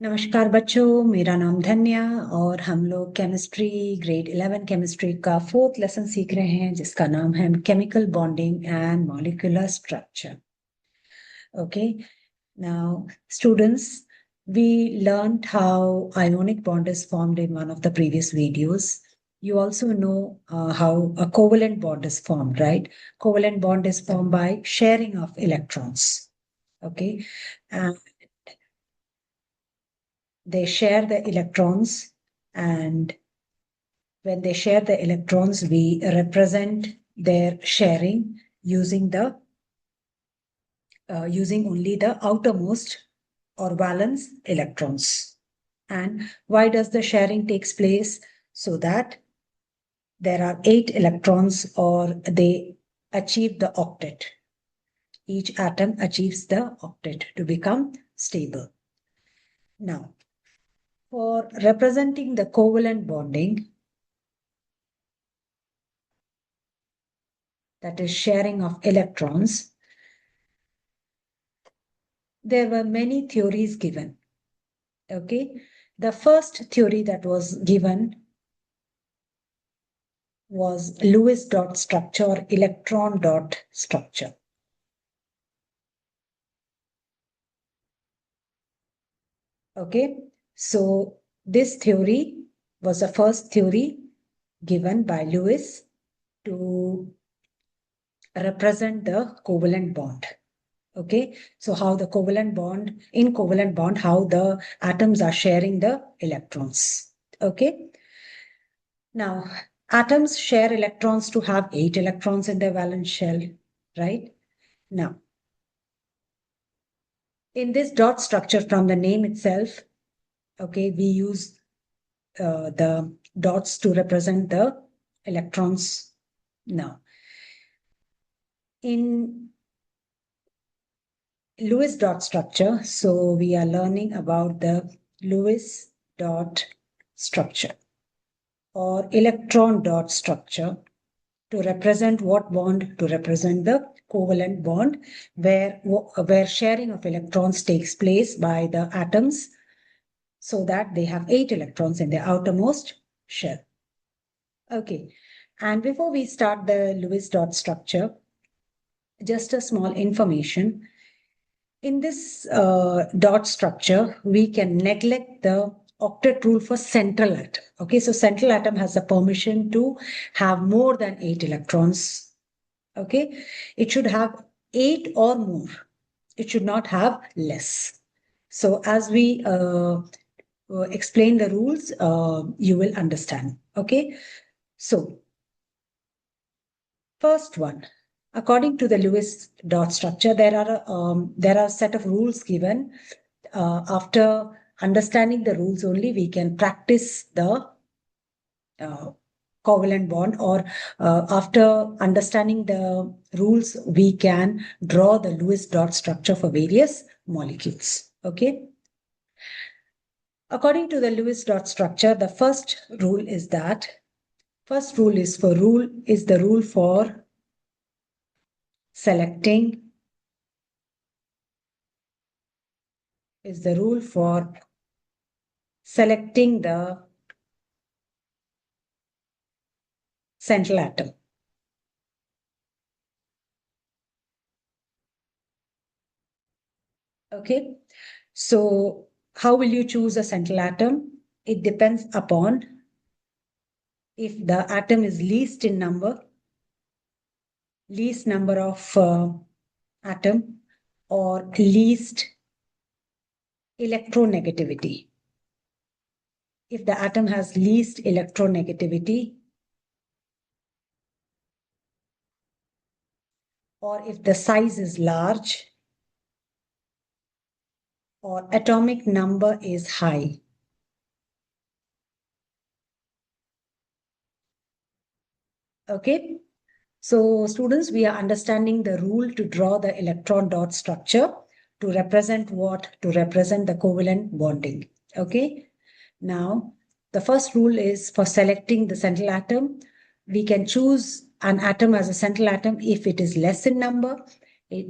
नमस्कार बच्चों, मेरा नाम धन्या और हम लोग केमिस्ट्री ग्रेड 11 केमिस्ट्री का फोर्थ लेसन सीख रहे हैं जिसका नाम है chemical bonding and molecular structure. Okay, now students, we learned how ionic bond is formed in one of the previous videos. You also know how a covalent bond is formed, right? Covalent bond is formed by sharing of electrons. Okay, and they share the electrons, and when they share the electrons, we represent their sharing using using only the outermost or valence electrons. And why does the sharing takes place? So that there are 8 electrons, or they achieve the octet. Each atom achieves the octet to become stable. Now, for representing the covalent bonding, that is sharing of electrons, there were many theories given. Okay, the first theory that was given was Lewis dot structure or electron dot structure. Okay, so this theory was the first theory given by Lewis to represent the covalent bond. Okay, so how the covalent bond, in covalent bond, how the atoms are sharing the electrons. Okay, now atoms share electrons to have 8 electrons in their valence shell, right? Now, in this dot structure, from the name itself, okay, we use the dots to represent the electrons. Now, in Lewis dot structure, so we are learning about the Lewis dot structure or electron dot structure to represent what bond? To represent the covalent bond where sharing of electrons takes place by the atoms, so that they have 8 electrons in their outermost shell. Okay, and before we start the Lewis dot structure, just a small information. In this dot structure, we can neglect the octet rule for central atom. Okay, so central atom has the permission to have more than 8 electrons. Okay, it should have 8 or more. It should not have less. So as we explain the rules, you will understand. Okay, so first one, according to the Lewis dot structure, there are a set of rules given. After understanding the rules only, we can practice the covalent bond, or after understanding the rules, we can draw the Lewis dot structure for various molecules. Okay. According to the Lewis dot structure, the first rule is the rule for selecting, is the rule for selecting the central atom. Okay, so how will you choose a central atom? It depends upon if the atom is least in number, least number of atom, or least electronegativity. If the atom has least electronegativity, or if the size is large, or atomic number is high. Okay, so students, we are understanding the rule to draw the electron dot structure to represent what? To represent the covalent bonding. Okay, now the first rule is for selecting the central atom. We can choose an atom as a central atom if it is less in number,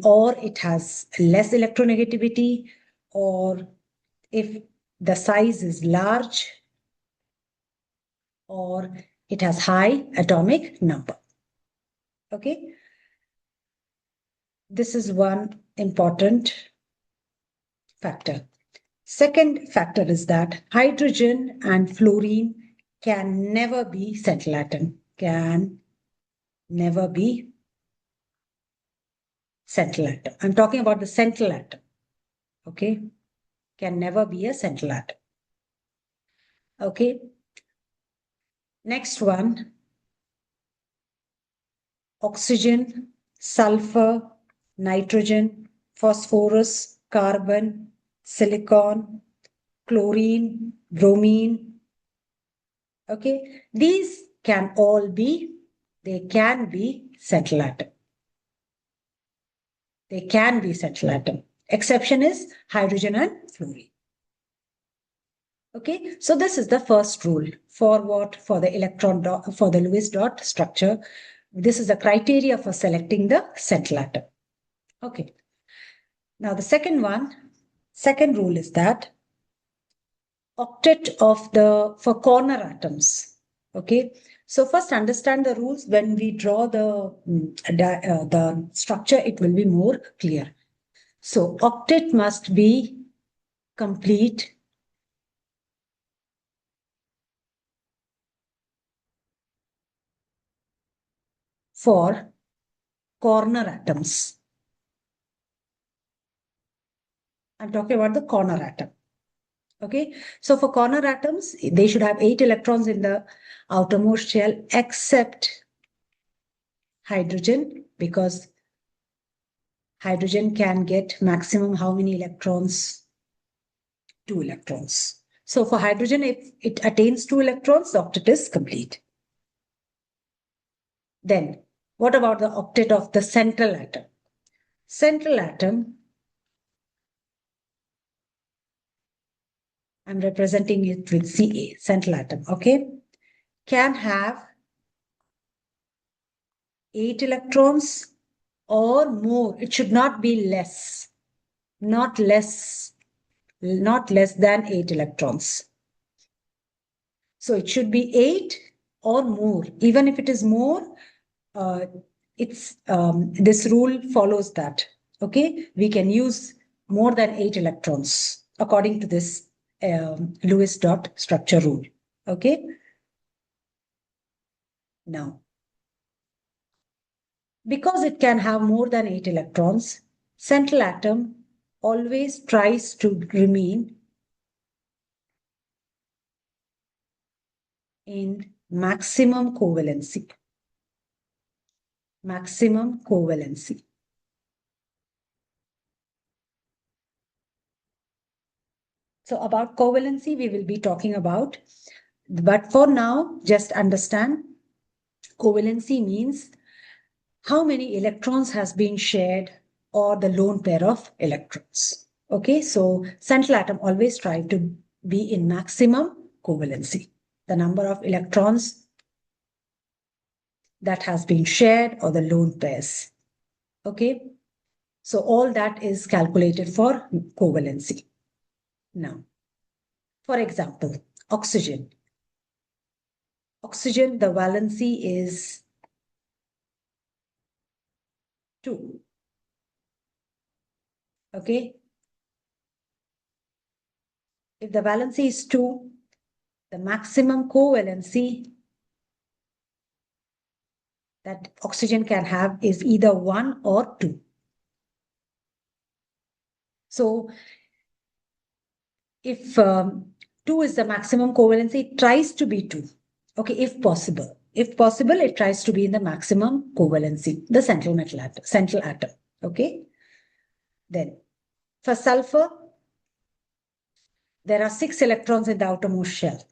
or it has less electronegativity, or if the size is large or it has high atomic number. Okay. This is one important factor. Second factor is that hydrogen and fluorine can never be central atom. Can never be central atom. I'm talking about the central atom. Okay. Can never be a central atom. Okay. Next one. Oxygen, sulfur, nitrogen, phosphorus, carbon, silicon, chlorine, bromine. Okay. These can all be, they can be central atom. They can be central atom. Exception is hydrogen and fluorine. Okay, so this is the first rule for what? For the electron dot, for the Lewis dot structure. This is the criteria for selecting the central atom. Okay. Now the second rule is that octet of the, for corner atoms. Okay. So first understand the rules. When we draw the structure, it will be more clear. So octet must be complete for corner atoms. I'm talking about the corner atom. Okay, so for corner atoms, they should have 8 electrons in the outermost shell except hydrogen, because hydrogen can get maximum how many electrons? 2 electrons. So for hydrogen, if it attains 2 electrons, the octet is complete. Then, what about the octet of the central atom? Central atom, I'm representing it with Ca, central atom, okay, can have 8 electrons or more. It should not be less, not less than 8 electrons. So it should be 8 or more. Even if it is more, this rule follows that. Okay, we can use more than 8 electrons according to this Lewis dot structure rule. Okay. Now, because it can have more than 8 electrons, central atom always tries to remain in maximum covalency. Maximum covalency. So about covalency, we will be talking about, but for now, just understand covalency means how many electrons has been shared or the lone pair of electrons. Okay, so central atom always try to be in maximum covalency. The number of electrons that has been shared or the lone pairs. Okay, so all that is calculated for covalency. Now, for example, oxygen. Oxygen, the valency is 2. Okay. If the valency is 2, the maximum covalency that oxygen can have is either 1 or 2. So if 2 is the maximum covalency, it tries to be 2. Okay, if possible. If possible, it tries to be in the maximum covalency, the central atom. Okay. Then for sulfur, there are 6 electrons in the outermost shell.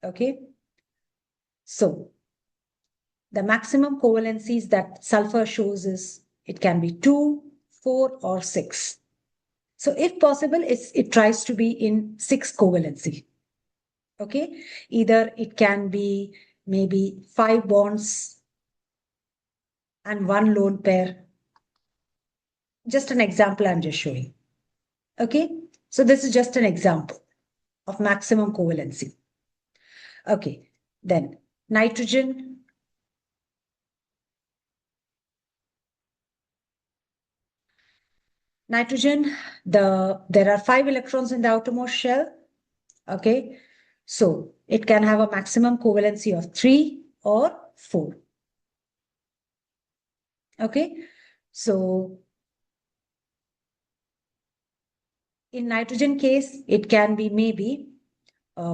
Okay. So the maximum covalencies that sulfur shows is it can be 2, 4, or 6. So if possible, it tries to be in 6 covalency. Okay. Either it can be maybe 5 bonds and 1 lone pair. Just an example I'm just showing. Okay. So this is just an example. of maximum covalency. Okay, then nitrogen. Nitrogen, there are 5 electrons in the outermost shell. Okay, so it can have a maximum covalency of 3 or 4. Okay, so in nitrogen case, it can be maybe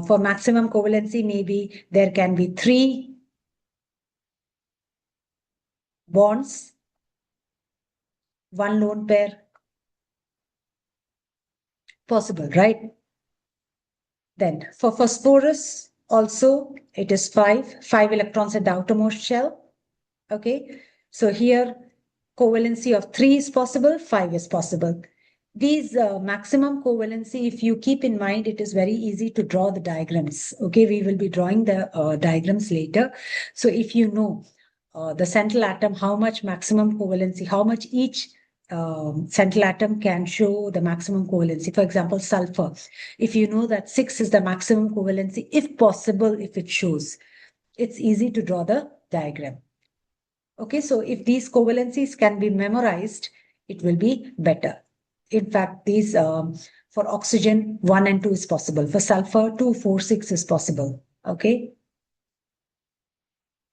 for maximum covalency, maybe there can be 3 bonds, 1 lone pair, possible, right? Then for phosphorus, also it is 5 electrons in the outermost shell. Okay, so here covalency of 3 is possible, 5 is possible. These maximum covalency, if you keep in mind, it is very easy to draw the diagrams. Okay, we will be drawing the diagrams later. So if you know the central atom, how much maximum covalency, how much each central atom can show the maximum covalency. For example, sulfur. If you know that 6 is the maximum covalency, if possible, if it shows, it's easy to draw the diagram. Okay, so if these covalencies can be memorized, it will be better. In fact, these for oxygen 1 and 2 is possible. For sulfur 2, 4, 6 is possible. Okay.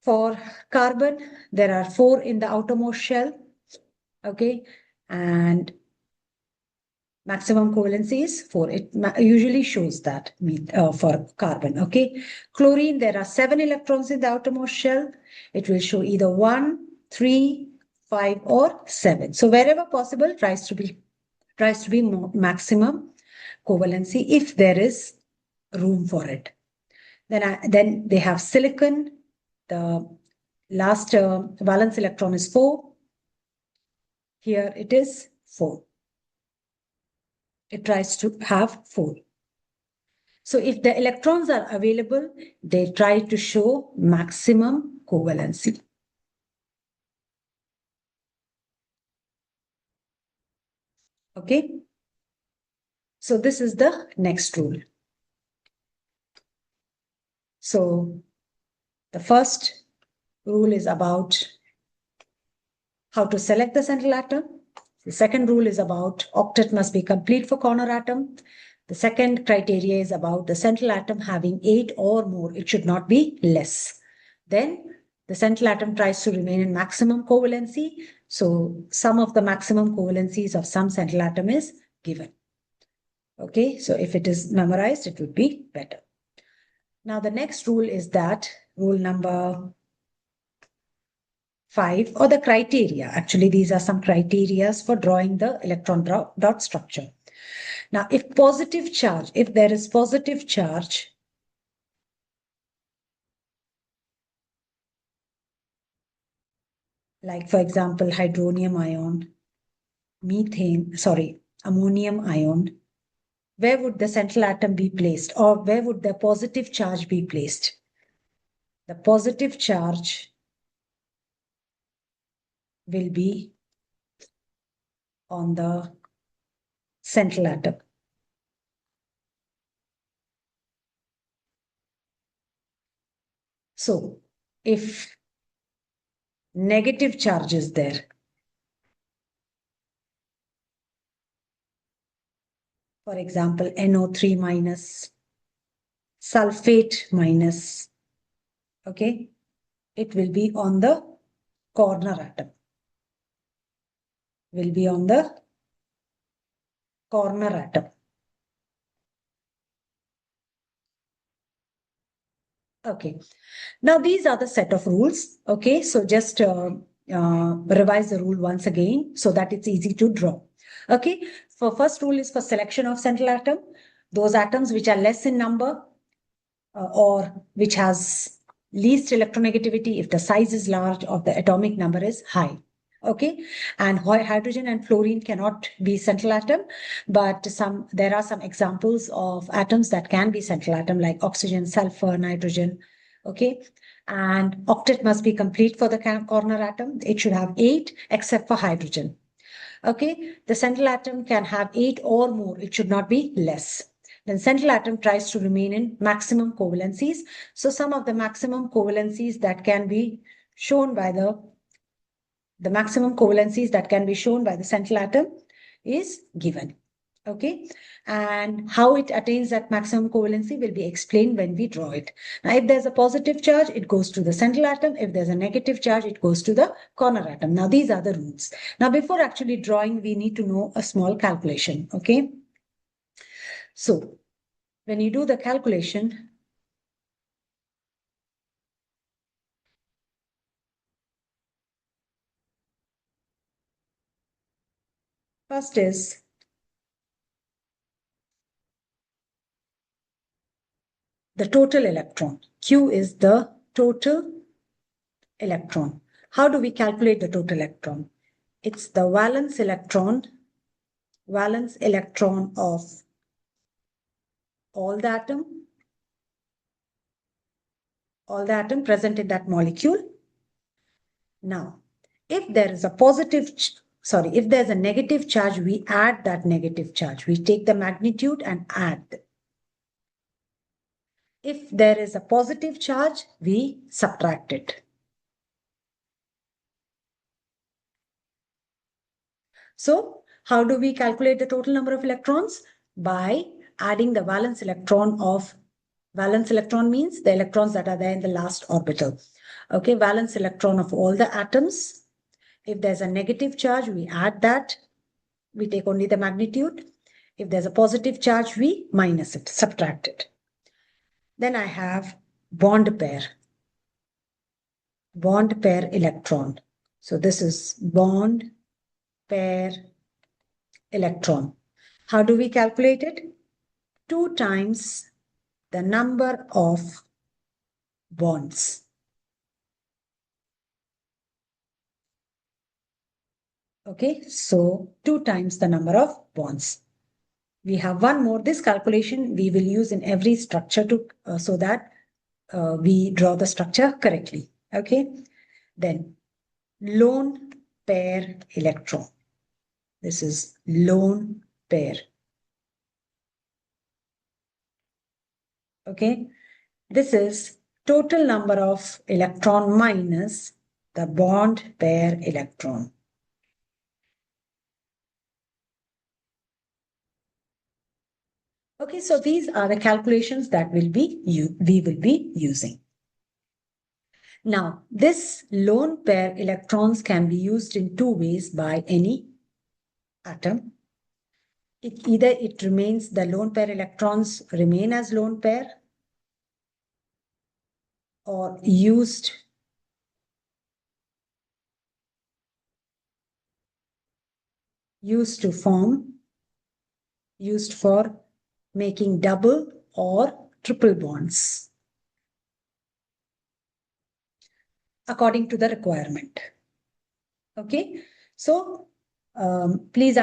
For carbon, there are 4 in the outermost shell. Okay, and maximum covalency is 4. It usually shows that for carbon. Okay, chlorine, there are 7 electrons in the outermost shell. It will show either 1, 3, 5, or 7. So wherever possible, tries to be maximum covalency if there is room for it. Then they have silicon. The last valence electron is 4. Here it is 4. It tries to have 4. So if the electrons are available, they try to show maximum covalency. Okay. So this is the next rule. So the first rule is about how to select the central atom. The second rule is about octet must be complete for corner atom. The second criteria is about the central atom having 8 or more. It should not be less. Then the central atom tries to remain in maximum covalency. So sum of the maximum covalencies of some central atom is given. Okay, so if it is memorized, it would be better. Now the next rule is that rule number 5, or the criteria. Actually, these are some criteria for drawing the electron dot structure. Now, if there is positive charge, like for example, hydronium ion, ammonium ion, where would the central atom be placed, or where would the positive charge be placed? The positive charge will be on the central atom. So, if negative charge is there, for example, NO3 minus, sulfate minus, okay, it will be on the corner atom. Will be on the corner atom. Okay. Now these are the set of rules. Okay. So just revise the rule once again so that it's easy to draw. Okay. For first rule is for selection of central atom. Those atoms which are less in number or which has least electronegativity if the size is large or the atomic number is high. Okay, and hydrogen and fluorine cannot be central atom, but there are some examples of atoms that can be central atom, like oxygen, sulfur, nitrogen. Okay, and octet must be complete for the corner atom. It should have 8 except for hydrogen. Okay, the central atom can have 8 or more. It should not be less. Then central atom tries to remain in maximum covalencies. So some of the maximum covalencies that can be shown by the maximum covalencies that can be shown by the central atom is given. Okay, and how it attains that maximum covalency will be explained when we draw it. Now, if there's a positive charge, it goes to the central atom. If there's a negative charge, it goes to the corner atom. Now, these are the rules. Now, before actually drawing, we need to know a small calculation. Okay, so when you do the calculation, first is the total electron. Q is the total electron. How do we calculate the total electron? It's the valence electron of all the atom present in that molecule. Now, if there is a if there's a negative charge, we add that negative charge. We take the magnitude and add. If there is a positive charge, we subtract it. So, how do we calculate the total number of electrons? By adding the valence electron means the electrons that are there in the last orbital. Okay, valence electron of all the atoms. If there's a negative charge, we add that. We take only the magnitude. If there's a positive charge, we minus it, subtract it. Then I have bond pair electron. So this is bond pair electron. How do we calculate it? 2 times the number of bonds. Okay, so 2 times the number of bonds. We have one more. This calculation we will use in every structure to so that we draw the structure correctly. Okay, then lone pair electron. This is lone pair. Okay, this is total number of electron minus the bond pair electron. Okay, so these are the calculations that we will be using. Now, this lone pair electrons can be used in 2 ways by any atom. Either it remains, the lone pair electrons remain as lone pair, or used for making double or triple bonds according to the requirement. Okay, so please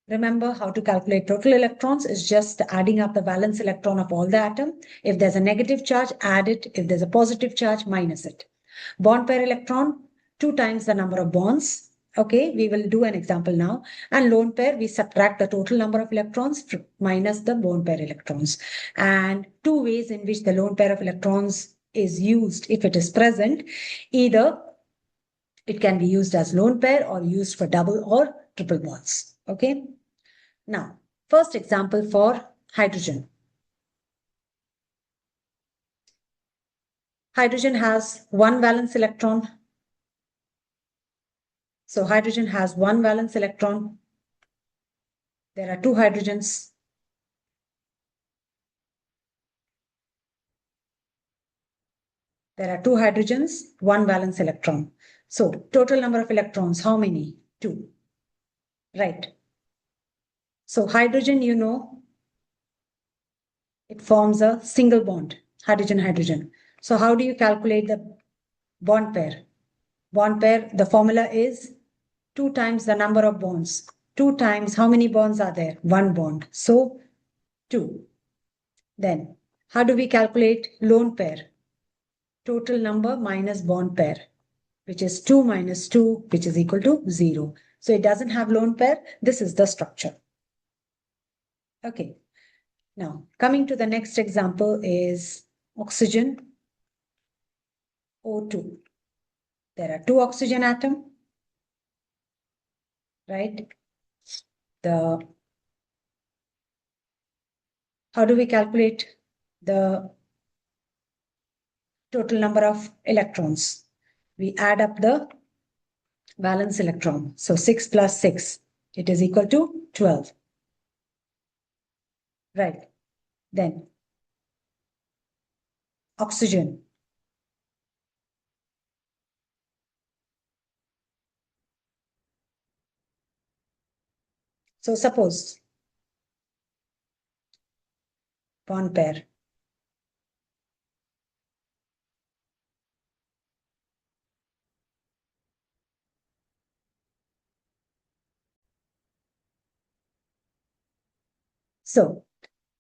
remember how to calculate total electrons is just adding up the valence electron of all the atom. If there's a negative charge, add it. If there's a positive charge, minus it. Bond pair electron, 2 times the number of bonds. Okay, we will do an example now. And lone pair, we subtract the total number of electrons minus the bond pair electrons. And 2 ways in which the lone pair of electrons is used if it is present. Either it can be used as lone pair or used for double or triple bonds. Okay. Now, first example for hydrogen. Hydrogen has 1 valence electron. So hydrogen has 1 valence electron. There are 2 hydrogens. There are 2 hydrogens, 1 valence electron. So total number of electrons, how many? 2. Right. So hydrogen, you know, it forms a single bond, hydrogen-hydrogen. So how do you calculate the bond pair? Bond pair, the formula is 2 times the number of bonds. 2 times, how many bonds are there? 1 bond. So 2. Then, how do we calculate lone pair? Total number minus bond pair, which is 2 minus 2, which is equal to 0. So it doesn't have lone pair. This is the structure. Okay. Now, coming to the next example is oxygen O2. There are two oxygen atoms, right? How do we calculate the total number of electrons? We add up the valence electron. So 6 plus 6, it is equal to 12. Right. Then oxygen. So suppose bond pair. So,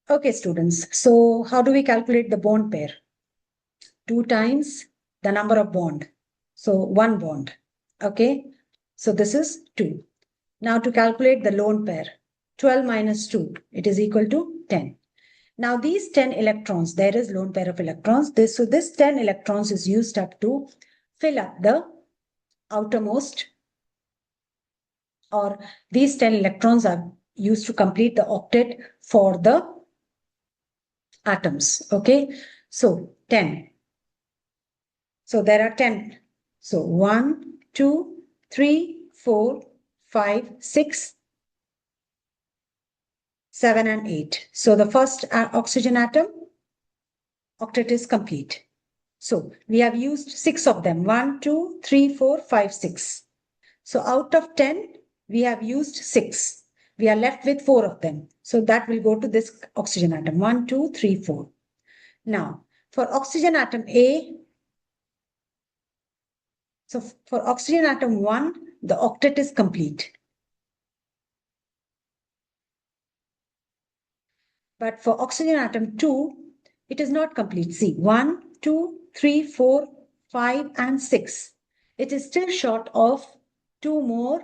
okay, students. So how do we calculate the bond pair? 2 times the number of bond. So one bond. Okay. So this is 2. Now to calculate the lone pair, 12 minus 2, it is equal to 10. Now these 10 electrons, there is lone pair of electrons. So this 10 electrons is used up to fill up the outermost, or these 10 electrons are used to complete the octet for the atoms. Okay. So 10. So there are 10. So 1, 2, 3, 4, 5, 6, 7, and 8. So the first oxygen atom octet is complete. So we have used 6 of them. 1, 2, 3, 4, 5, 6. So out of 10, we have used 6. We are left with 4 of them. So that will go to this oxygen atom. 1, 2, 3, 4. Now, for oxygen atom A, so for oxygen atom 1, the octet is complete. But for oxygen atom 2, it is not complete. See, 1, 2, 3, 4, 5, and 6. It is still short of 2 more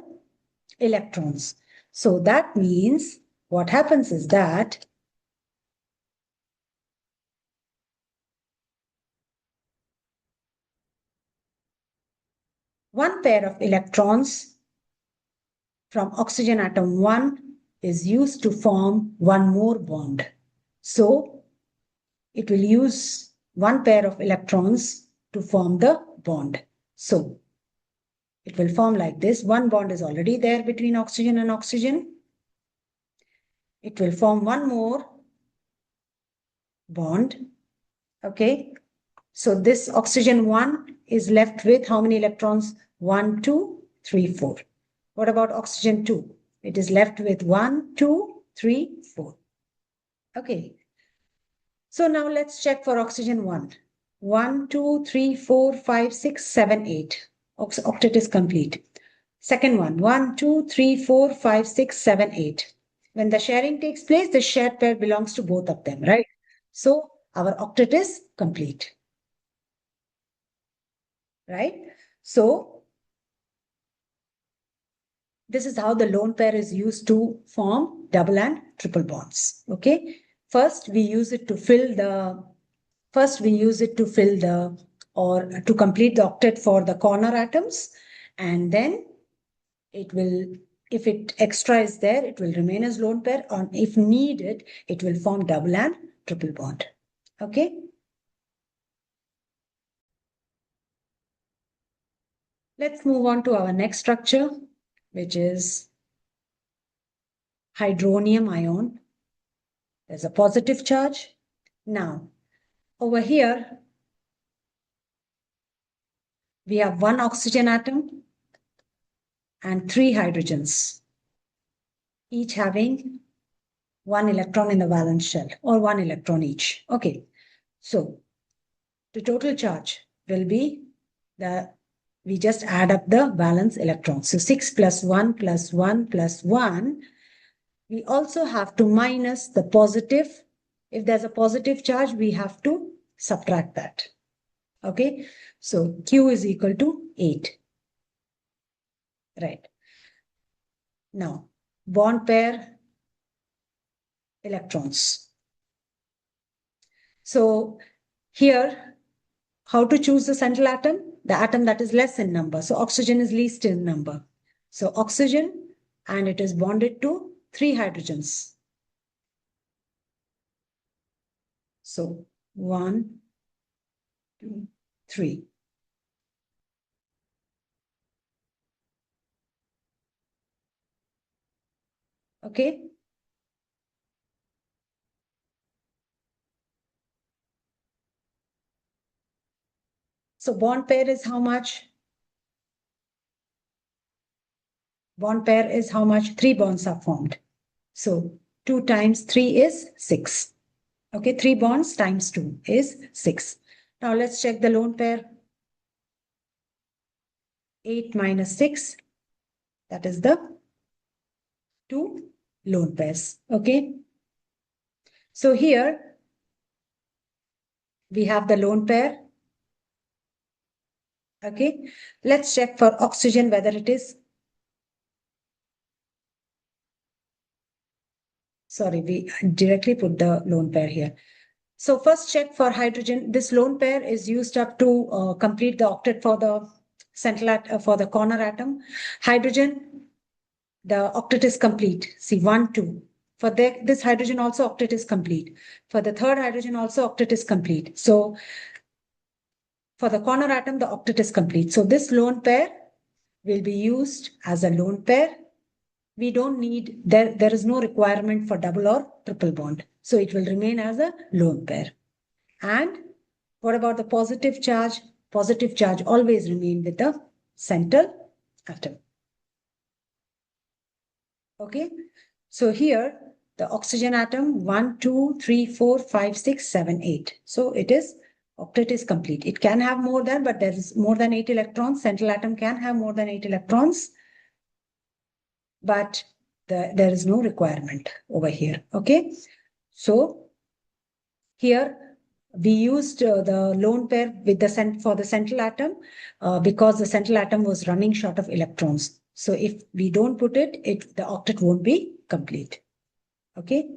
electrons. So that means what happens is that one pair of electrons from oxygen atom 1 is used to form one more bond. So it will use one pair of electrons to form the bond. So it will form like this. One bond is already there between oxygen and oxygen. It will form one more bond. Okay. So this oxygen 1 is left with how many electrons? 1, 2, 3, 4. What about oxygen 2? It is left with 1, 2, 3, 4. Okay. So now let's check for oxygen 1. 1, 2, 3, 4, 5, 6, 7, 8. Octet is complete. Second one, 1, 2, 3, 4, 5, 6, 7, 8. When the sharing takes place, the shared pair belongs to both of them, right? So our octet is complete, right? So this is how the lone pair is used to form double and triple bonds. Okay. First, we use it to fill the, or to complete the octet for the corner atoms. And then it will, if it extra is there, it will remain as lone pair, or if needed, it will form double and triple bond. Okay. Let's move on to our next structure, which is hydronium ion. There's a positive charge. Now, over here, we have one oxygen atom and 3 hydrogens, each having 1 electron in the valence shell, or 1 electron each. Okay, so the total charge will be we just add up the valence electrons. So 6 plus 1 plus 1 plus 1. We also have to minus the positive. If there's a positive charge, we have to subtract that. Okay, so Q is equal to 8. Right. Now, bond pair electrons. So here, how to choose the central atom? The atom that is less in number. So oxygen is least in number. So oxygen, and it is bonded to 3 hydrogens. So 1, 2, 3. Okay. So bond pair is how much? Bond pair is how much? 3 bonds are formed. So 2 times 3 is 6. Okay, 3 bonds times 2 is 6. Now let's check the lone pair. 8 minus 6, that is the 2 lone pairs. Okay. So here we have the lone pair. Okay. Let's check for oxygen whether it is. Sorry, we directly put the lone pair here. So first check for hydrogen. This lone pair is used up to complete the octet for the central for the corner atom. Hydrogen, the octet is complete. See, 1, 2. For this hydrogen also octet is complete. For the third hydrogen also octet is complete. So for the corner atom, the octet is complete. So this lone pair will be used as a lone pair. We don't need, there is no requirement for double or triple bond. So it will remain as a lone pair. And what about the positive charge? Positive charge always remain with the central atom. Okay. So here the oxygen atom 1, 2, 3, 4, 5, 6, 7, 8. So it is octet is complete. It can have more than, but there is more than 8 electrons. Central atom can have more than 8 electrons, but there is no requirement over here. Okay. So here we used the lone pair with the for the central atom because the central atom was running short of electrons. So if we don't put it, the octet won't be complete. Okay.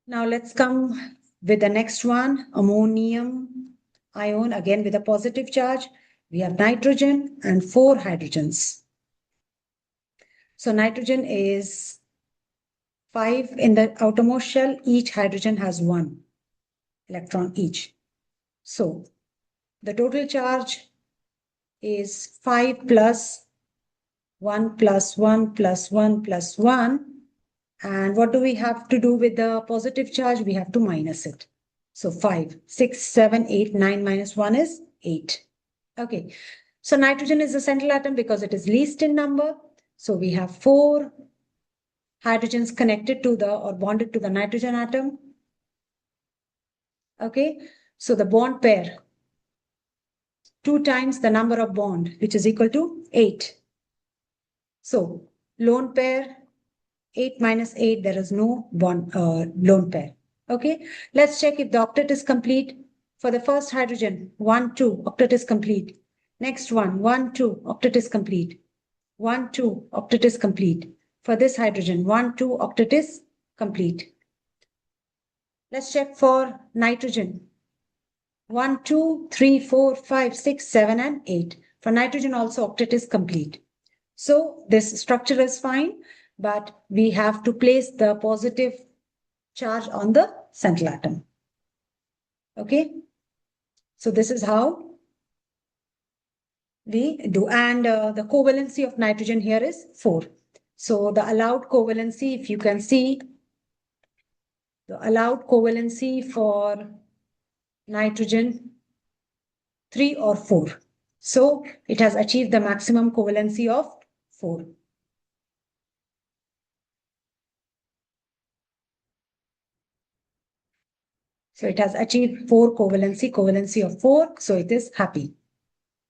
Now let's come with the next one, ammonium ion, again with a positive charge. We have nitrogen and 4 hydrogens. So nitrogen is 5 in the outermost shell. Each hydrogen has 1 electron each. So the total charge is 5 plus 1 plus 1 plus 1 plus 1. And what do we have to do with the positive charge? We have to minus it. So 5, 6, 7, 8, 9 minus 1 is 8. Okay. So nitrogen is the central atom because it is least in number. So we have 4 hydrogens connected to the or bonded to the nitrogen atom. Okay. So the bond pair, 2 times the number of bond, which is equal to 8. So lone pair, 8 minus 8, there is no bond lone pair. Okay, let's check if the octet is complete. For the first hydrogen, 1, 2, octet is complete. Next one, 1, 2, octet is complete. 1, 2, octet is complete. For this hydrogen, 1, 2, octet is complete. Let's check for nitrogen. 1, 2, 3, 4, 5, 6, 7, and 8. For nitrogen also, octet is complete. So this structure is fine, but we have to place the positive charge on the central atom. Okay. So this is how we do. And the covalency of nitrogen here is 4. So the allowed covalency, if you can see, the allowed covalency for nitrogen 3 or 4. So it has achieved the maximum covalency of 4. So it has achieved 4 covalency of 4. So it is happy.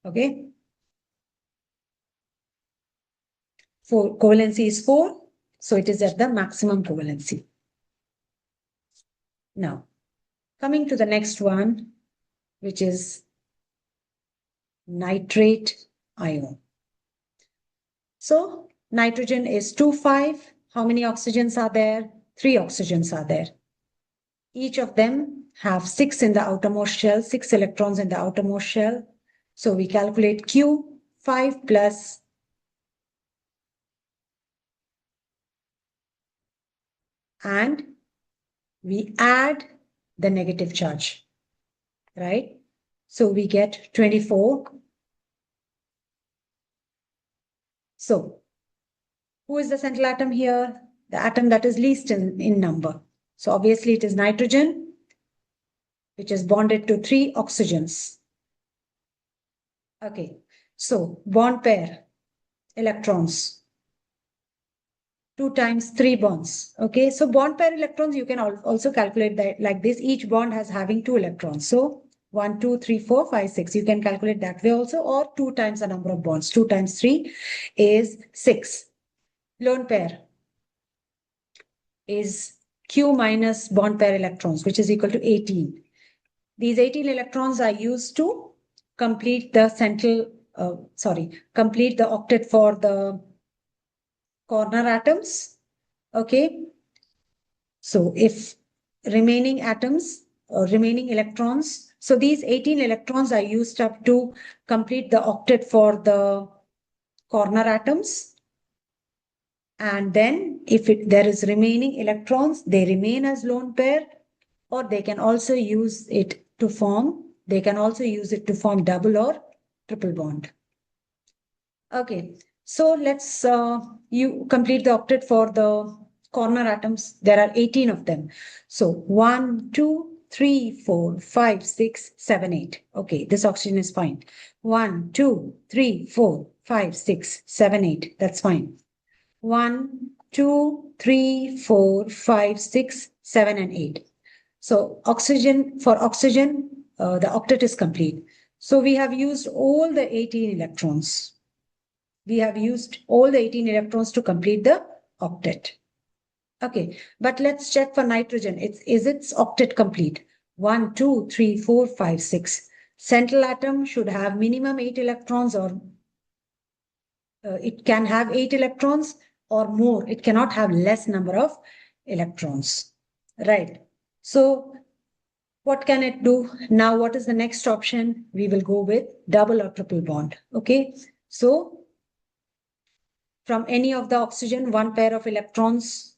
Okay. 4 covalency is 4. So it is at the maximum covalency. Now, coming to the next one, which is nitrate ion. So nitrogen is 2, 5. how many oxygens are there? 3 oxygens are there. Each of them have 6 in the outermost shell, 6 electrons in the outermost shell. So we calculate Q, 5 plus and we add the negative charge, right? So we get 24. So who is the central atom here? The atom that is least in number. So obviously it is nitrogen, which is bonded to 3 oxygens. Okay, so bond pair, electrons, 2 times 3 bonds. Okay, so bond pair electrons, you can also calculate that like this. Each bond has having 2 electrons. So 1, 2, 3, 4, 5, 6. You can calculate that way also, or 2 times the number of bonds. 2 times 3 is 6. Lone pair is Q minus bond pair electrons, which is equal to 18. These 18 electrons are used to complete the complete the octet for the corner atoms. Okay. So if remaining atoms or remaining electrons, so these 18 electrons are used up to complete the octet for the corner atoms. And then if there is remaining electrons, they remain as lone pair, or they can also use it to form double or triple bond. Okay, so let's you complete the octet for the corner atoms. There are 18 of them. So 1, 2, 3, 4, 5, 6, 7, 8. Okay, this oxygen is fine. 1, 2, 3, 4, 5, 6, 7, 8. That's fine. 1, 2, 3, 4, 5, 6, 7, and 8. So for oxygen, the octet is complete. So we have used all the 18 electrons. We have used all the 18 electrons to complete the octet. Okay, but let's check for nitrogen. Is its octet complete? 1, 2, 3, 4, 5, 6. Central atom should have minimum 8 electrons, or it can have 8 electrons or more. It cannot have less number of electrons, right? So what can it do? Now, what is the next option? We will go with double or triple bond. Okay, so from any of the oxygen, one pair of electrons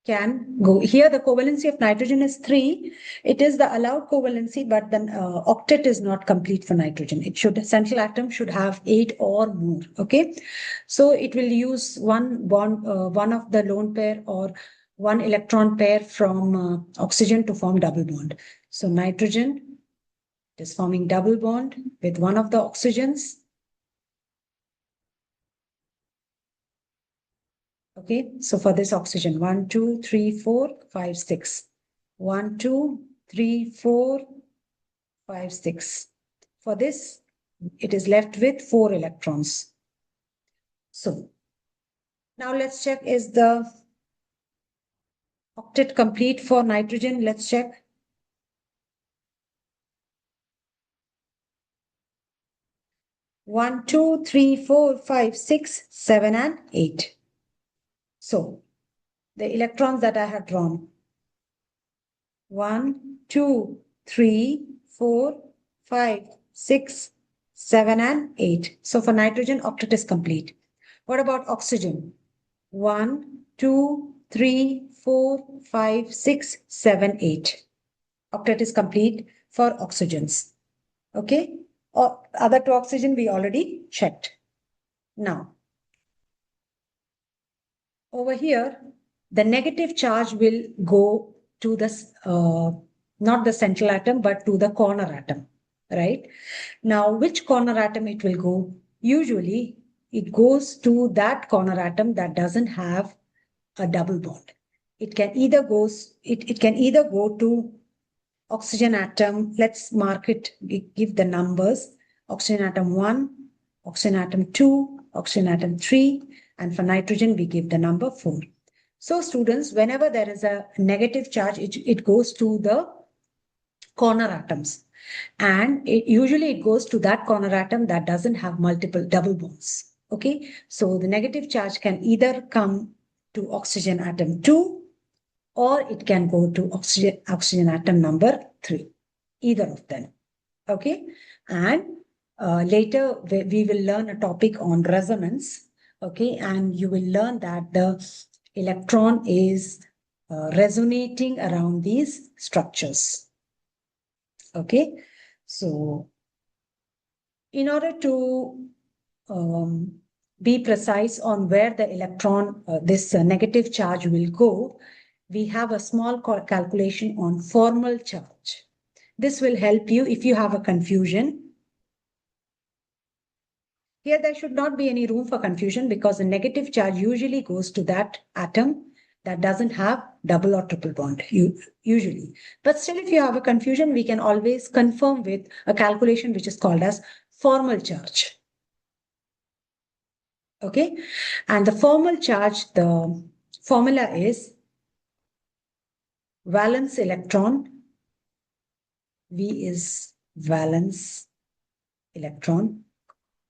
can go. Here, the covalency of nitrogen is 3. It is the allowed covalency, but the octet is not complete for nitrogen. Central atom should have 8 or more. Okay, so it will use one bond, one of the lone pair or one electron pair from oxygen to form double bond. So nitrogen is forming double bond with one of the oxygens. Okay, so for this oxygen, 1, 2, 3, 4, 5, 6. 1, 2, 3, 4, 5, 6. For this, it is left with 4 electrons. So now let's check, is the octet complete for nitrogen? Let's check. One, 2, 3, 4, 5, 6, 7, and 8. So the electrons that I have drawn, 1, 2, 3, 4, 5, 6, 7, and 8. So for nitrogen, octet is complete. What about oxygen? 1, 2, 3, 4, 5, 6, 7, 8. Octet is complete for oxygens. Okay? Or other two oxygen we already checked. Now, over here, the negative charge will go to not the central atom, but to the corner atom, right? Now, which corner atom it will go? Usually, it goes to that corner atom that doesn't have a double bond. It can either go to oxygen atom. Let's mark it, give the numbers. Oxygen atom 1, oxygen atom 2, oxygen atom 3, and for nitrogen, we give the number 4. So students, whenever there is a negative charge, it goes to the corner atoms. And usually it goes to that corner atom that doesn't have multiple double bonds. Okay, so the negative charge can either come to oxygen atom 2 or it can go to oxygen atom number 3, either of them. Okay, and later we will learn a topic on resonance. Okay, and you will learn that the electron is resonating around these structures. Okay, so in order to be precise on where the electron, this negative charge will go, we have a small calculation on formal charge. This will help you if you have a confusion. Here, there should not be any room for confusion because the negative charge usually goes to that atom that doesn't have double or triple bond, usually. But still, if you have a confusion, we can always confirm with a calculation which is called as formal charge. Okay, and the formal charge, the formula is valence electron. V is valence electron,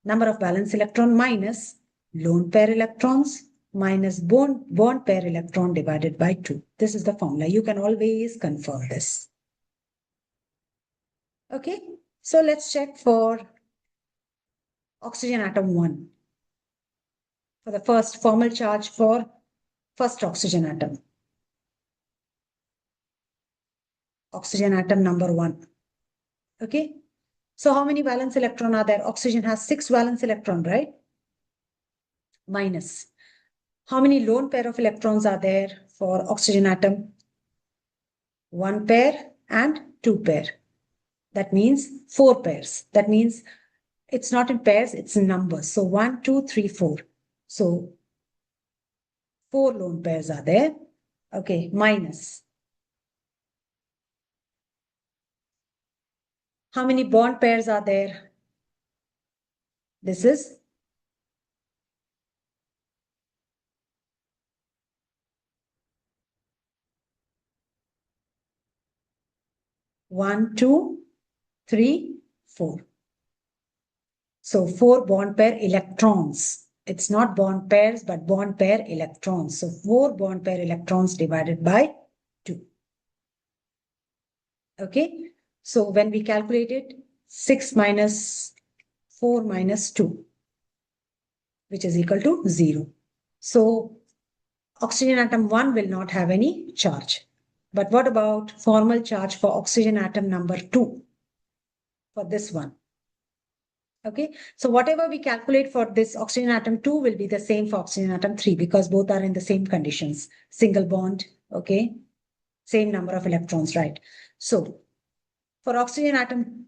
number of valence electron minus lone pair electrons minus bond pair electron divided by 2. This is the formula. You can always confirm this. Okay, so let's check for oxygen atom 1. For the first formal charge for first oxygen atom. Oxygen atom number 1. Okay, so how many valence electron are there? Oxygen has 6 valence electron, right? Minus. How many lone pair of electrons are there for oxygen atom? 1 pair and 2 pair. That means 4 pairs. That means it's not in pairs, it's in numbers. So 1, 2, 3, 4. So 4 lone pairs are there. Okay, minus. How many bond pairs are there? This is 1, 2, 3, 4. So 4 bond pair electrons. It's not bond pairs, but bond pair electrons. So 4 bond pair electrons divided by 2. Okay. So when we calculate it, 6 minus 4 minus 2, which is equal to 0. So oxygen atom 1 will not have any charge. But what about formal charge for oxygen atom number 2? For this one. Okay, so whatever we calculate for this oxygen atom 2 will be the same for oxygen atom 3 because both are in the same conditions. Single bond, okay, same number of electrons, right? So for oxygen atom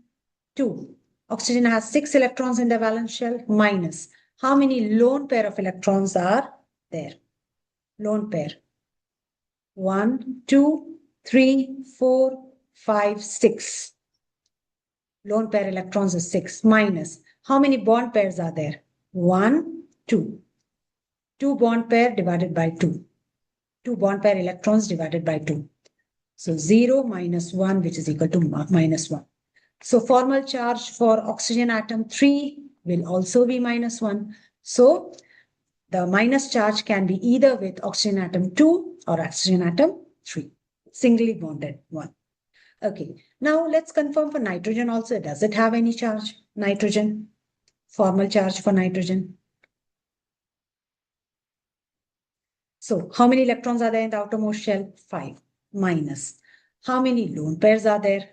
2, oxygen has 6 electrons in the valence shell minus. How many lone pair of electrons are there? Lone pair. 1, 2, 3, 4, 5, 6. Lone pair electrons is 6 minus. How many bond pairs are there? 1, 2. 2 bond pair divided by 2. 2 bond pair electrons divided by 2. So 0 minus 1, which is equal to minus 1. So formal charge for oxygen atom 3 will also be minus 1. So the minus charge can be either with oxygen atom 2 or oxygen atom 3. Singly bonded one. Okay, now let's confirm for nitrogen also. Does it have any charge? Nitrogen, formal charge for nitrogen. So how many electrons are there in the outermost shell? 5 minus. How many lone pairs are there?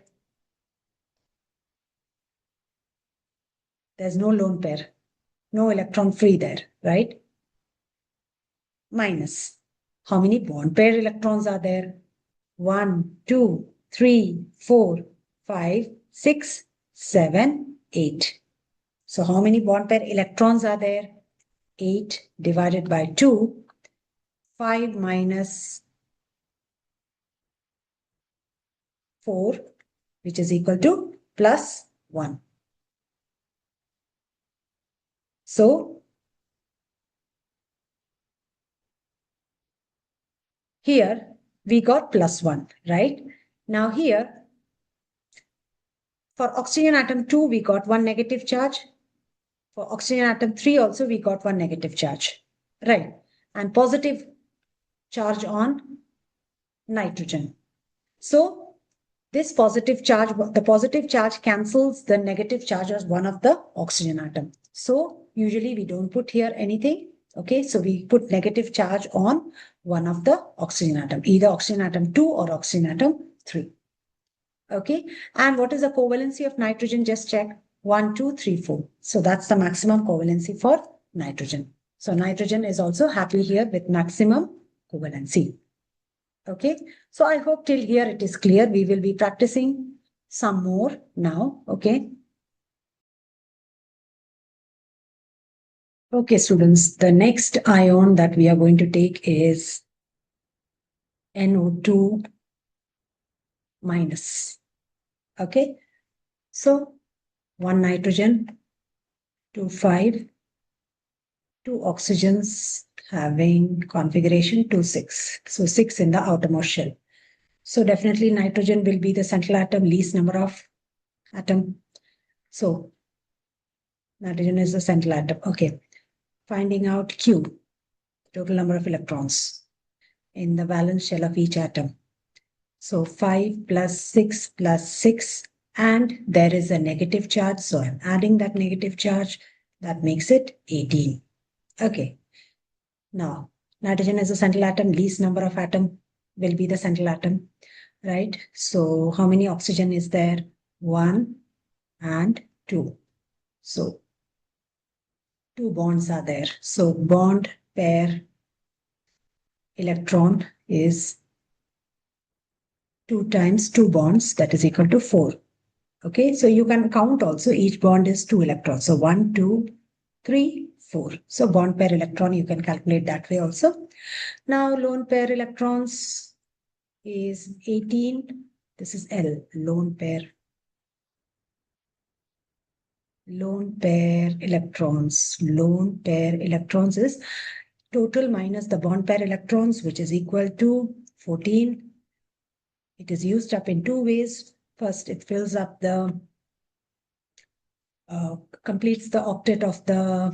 There's no lone pair, no electron free there, right? Minus. How many bond pair electrons are there? 1, 2, 3, 4, 5, 6, 7, 8. So how many bond pair electrons are there? 8 divided by 2, 5 minus 4, which is equal to plus 1. So here we got plus 1, right? Now here, for oxygen atom 2, we got 1 negative charge. For oxygen atom 3 also we got one negative charge, right? And positive charge on nitrogen. So this positive charge, the positive charge cancels the negative charge of one of the oxygen atom. So usually we don't put here anything. Okay, so we put negative charge on one of the oxygen atom, either oxygen atom 2 or oxygen atom 3. Okay, and what is the covalency of nitrogen? Just check. 1, 2, 3, 4. So that's the maximum covalency for nitrogen. So nitrogen is also happy here with maximum covalency. Okay, so I hope till here it is clear. We will be practicing some more now. Okay. Okay, students, the next ion that we are going to take is NO2 minus. Okay, so 1 nitrogen, 2, 5, 2 oxygens having configuration 2, 6. So 6 in the outermost shell. So definitely nitrogen will be the central atom, least number of atom. So nitrogen is the central atom. Okay. Finding out Q, total number of electrons in the valence shell of each atom. So 5 plus 6 plus 6, and there is a negative charge. So I'm adding that negative charge. That makes it 18. Okay. Now, nitrogen is the central atom. Least number of atom will be the central atom, right? So how many oxygen is there? 1 and 2. So 2 bonds are there. So bond pair electron is 2 times 2 bonds, that is equal to 4. Okay, so you can count also, each bond is 2 electrons. So 1, 2, 3, 4. So bond pair electron, you can calculate that way also. Now lone pair electrons is 18. This is L, lone pair electrons. Lone pair electrons is total minus the bond pair electrons, which is equal to 14. It is used up in 2 ways. First, it fills up the, completes the octet of the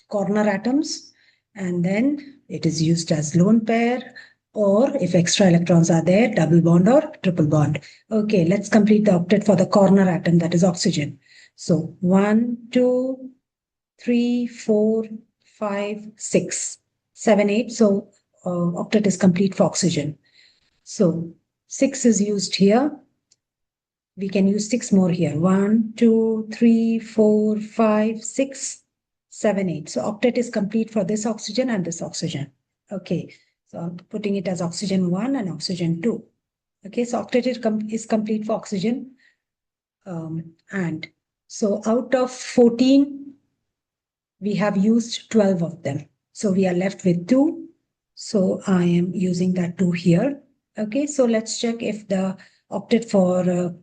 corner atoms, and then it is used as lone pair, or if extra electrons are there, double bond or triple bond. Okay, let's complete the octet for the corner atom, that is oxygen. So 1, 2, 3, 4, 5, 6, 7, 8. So octet is complete for oxygen. So 6 is used here. We can use 6 more here. 1, 2, 3, 4, 5, 6, 7, 8. So octet is complete for this oxygen and this oxygen. Okay, so I'm putting it as oxygen 1 and oxygen 2. Okay, so octet is complete for oxygen. And so out of 14, we have used 12 of them. So we are left with 2. So I am using that 2 here. Okay, so let's check if the octet for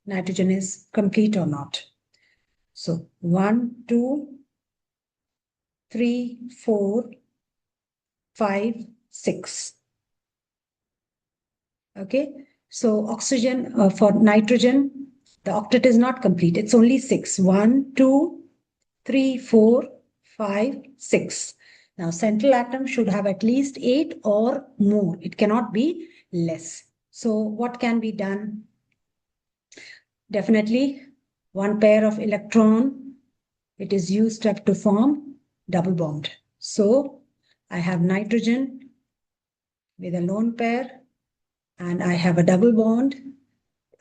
nitrogen is complete or not. So 1, 2, 3, 4, 5, 6. Okay, so oxygen for nitrogen, the octet is not complete. It's only 6. 1, 2, 3, 4, 5, 6. Now, central atom should have at least 8 or more. It cannot be less. So what can be done? Definitely, one pair of electron, it is used up to form double bond. So I have nitrogen with a lone pair, and I have a double bond.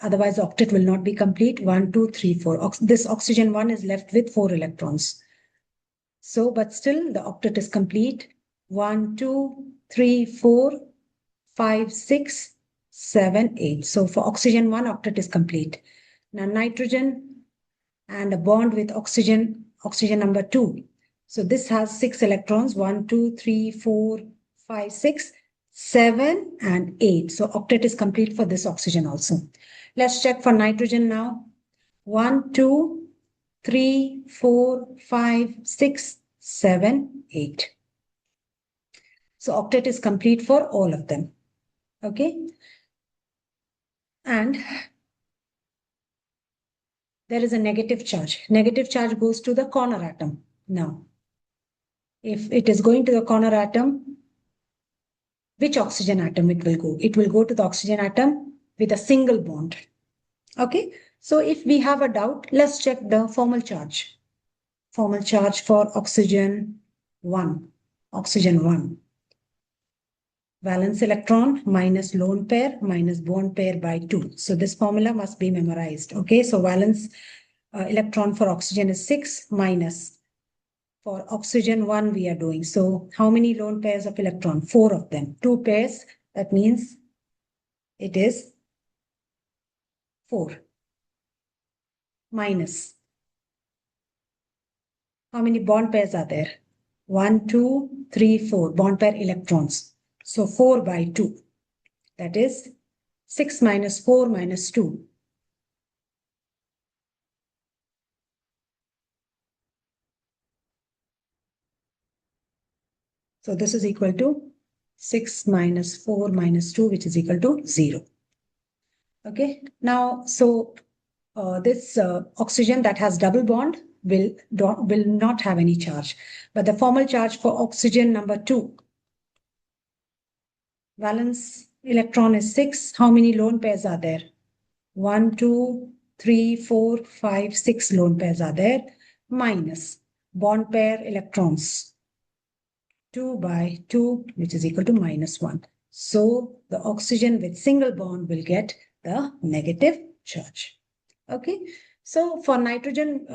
Otherwise, octet will not be complete. 1, 2, 3, 4. This oxygen 1 is left with 4 electrons. So, but still the octet is complete. 1, 2, 3, 4, 5, 6, 7, 8. So for oxygen 1, octet is complete. Now nitrogen and a bond with oxygen number 2. So this has 6 electrons. 1, 2, 3, 4, 5, 6, 7, and 8. So octet is complete for this oxygen also. Let's check for nitrogen now. 1, 2, 3, 4, 5, 6, 7, 8. So octet is complete for all of them. Okay. And there is a negative charge. Negative charge goes to the corner atom. Now, if it is going to the corner atom, which oxygen atom it will go? It will go to the oxygen atom with a single bond. Okay, so if we have a doubt, let's check the formal charge. Formal charge for oxygen 1. Oxygen 1. Valence electron minus lone pair minus bond pair by 2. So this formula must be memorized. Okay, so valence electron for oxygen is 6 minus. For oxygen 1 we are doing. So how many lone pairs of electron? 4 of them. 2 pairs, that means it is 4. Minus. How many bond pairs are there? 1, 2, 3, 4 bond pair electrons. So 4 by 2. That is 6 minus 4 minus 2. So this is equal to 6 minus 4 minus 2, which is equal to 0. Okay. Now, so this oxygen that has double bond will not have any charge. But the formal charge for oxygen number 2, valence electron is 6. How many lone pairs are there? 1, 2, 3, 4, 5, 6 lone pairs are there. Minus bond pair electrons. 2 by 2, which is equal to minus 1. So the oxygen with single bond will get the negative charge. Okay, so for nitrogen,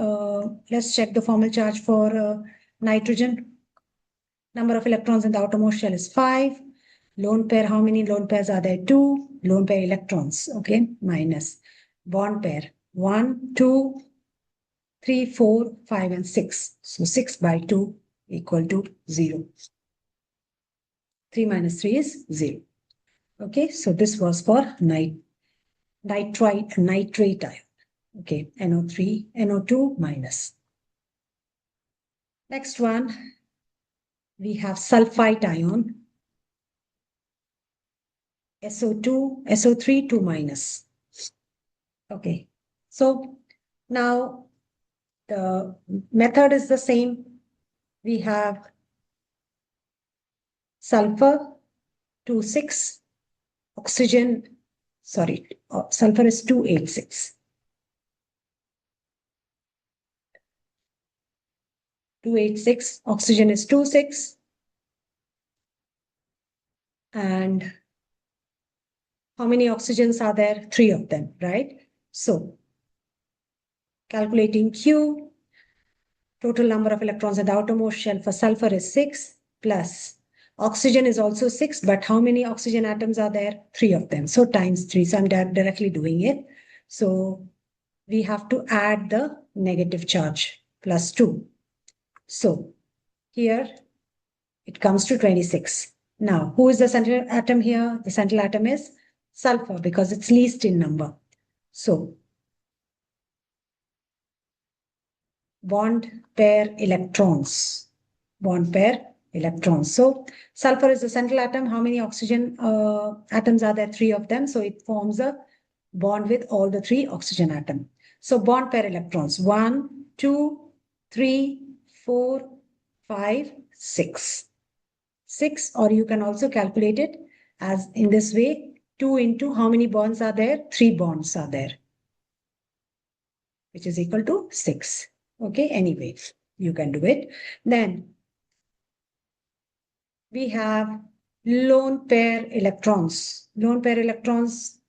let's check the formal charge for nitrogen. Number of electrons in the outermost shell is 5. Lone pair, how many lone pairs are there? 2. Lone pair electrons, okay, minus bond pair 1, 2, 3, 4, 5, and 6. So 6 by 2 equal to 0. 3 minus 3 is 0. Okay, so this was for nitrate ion. Okay, NO3, NO2 minus. Next one, we have sulfite ion. SO2, SO3, 2 minus. Okay, so now the method is the same. We have sulfur 2, 6, oxygen, sorry, sulfur is 286. 286, oxygen is 2, 6. And how many oxygens are there? 3 of them, right? So, calculating Q, total number of electrons in the outermost shell for sulfur is 6 plus oxygen is also 6, but how many oxygen atoms are there? 3 of them. So times 3. So I'm directly doing it. So we have to add the negative charge plus 2. So here it comes to 26. Now, who is the central atom here? The central atom is sulfur because it's least in number. So bond pair electrons. Bond pair electrons. So sulfur is the central atom. How many oxygen atoms are there? 3 of them. So it forms a bond with all the 3 oxygen atoms. So bond pair electrons. 1, 2, 3, 4, 5, 6. 6, or you can also calculate it as in this way. 2 into how many bonds are there? 3 bonds are there, which is equal to 6. Okay, anyway, you can do it. Then we have lone pair electrons. Lone pair electrons,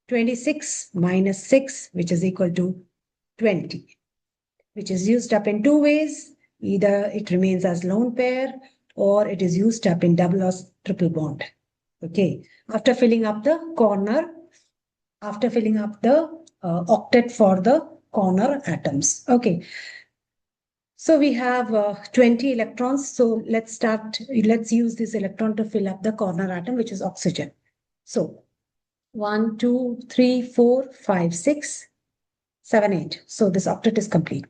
26 minus 6, which is equal to 20, which is used up in 2 ways. Either it remains as lone pair or it is used up in double or triple bond. Okay, after filling up the corner, after filling up the octet for the corner atoms. Okay, so we have 20 electrons. So let's use this electron to fill up the corner atom, which is oxygen. So 1, 2, 3, 4, 5, 6, 7, 8. So this octet is complete.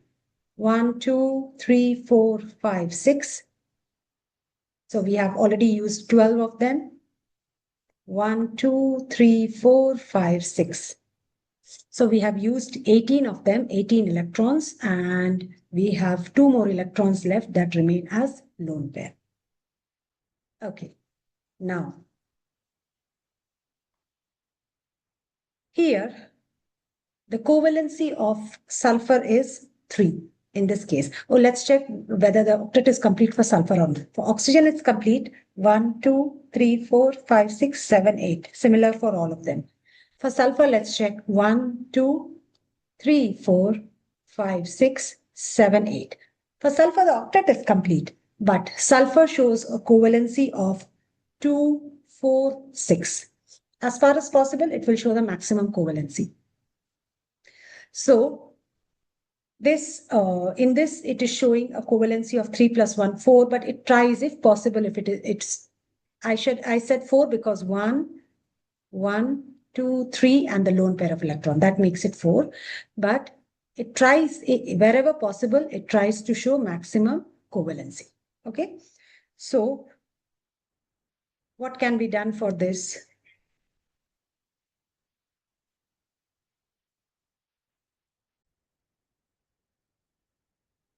1, 2, 3, 4, 5, 6. So we have already used 12 of them. 1, 2, 3, 4, 5, 6. So we have used 18 of them, 18 electrons, and we have 2 more electrons left that remain as lone pair. Okay, now here the covalency of sulfur is 3 in this case. Oh, let's check whether the octet is complete for sulfur or not. For oxygen, it's complete. 1, 2, 3, 4, 5, 6, 7, 8. Similar for all of them. For sulfur, let's check 1, 2, 3, 4, 5, 6, 7, 8. For sulfur, the octet is complete, but sulfur shows a covalency of 2, 4, 6. As far as possible, it will show the maximum covalency. So in this, it is showing a covalency of 3 plus 1, 4, but it tries, if possible, if I said 4 because 1, 2, 3, and the lone pair of electron. That makes it 4. But it tries, wherever possible, it tries to show maximum covalency. Okay. So what can be done for this?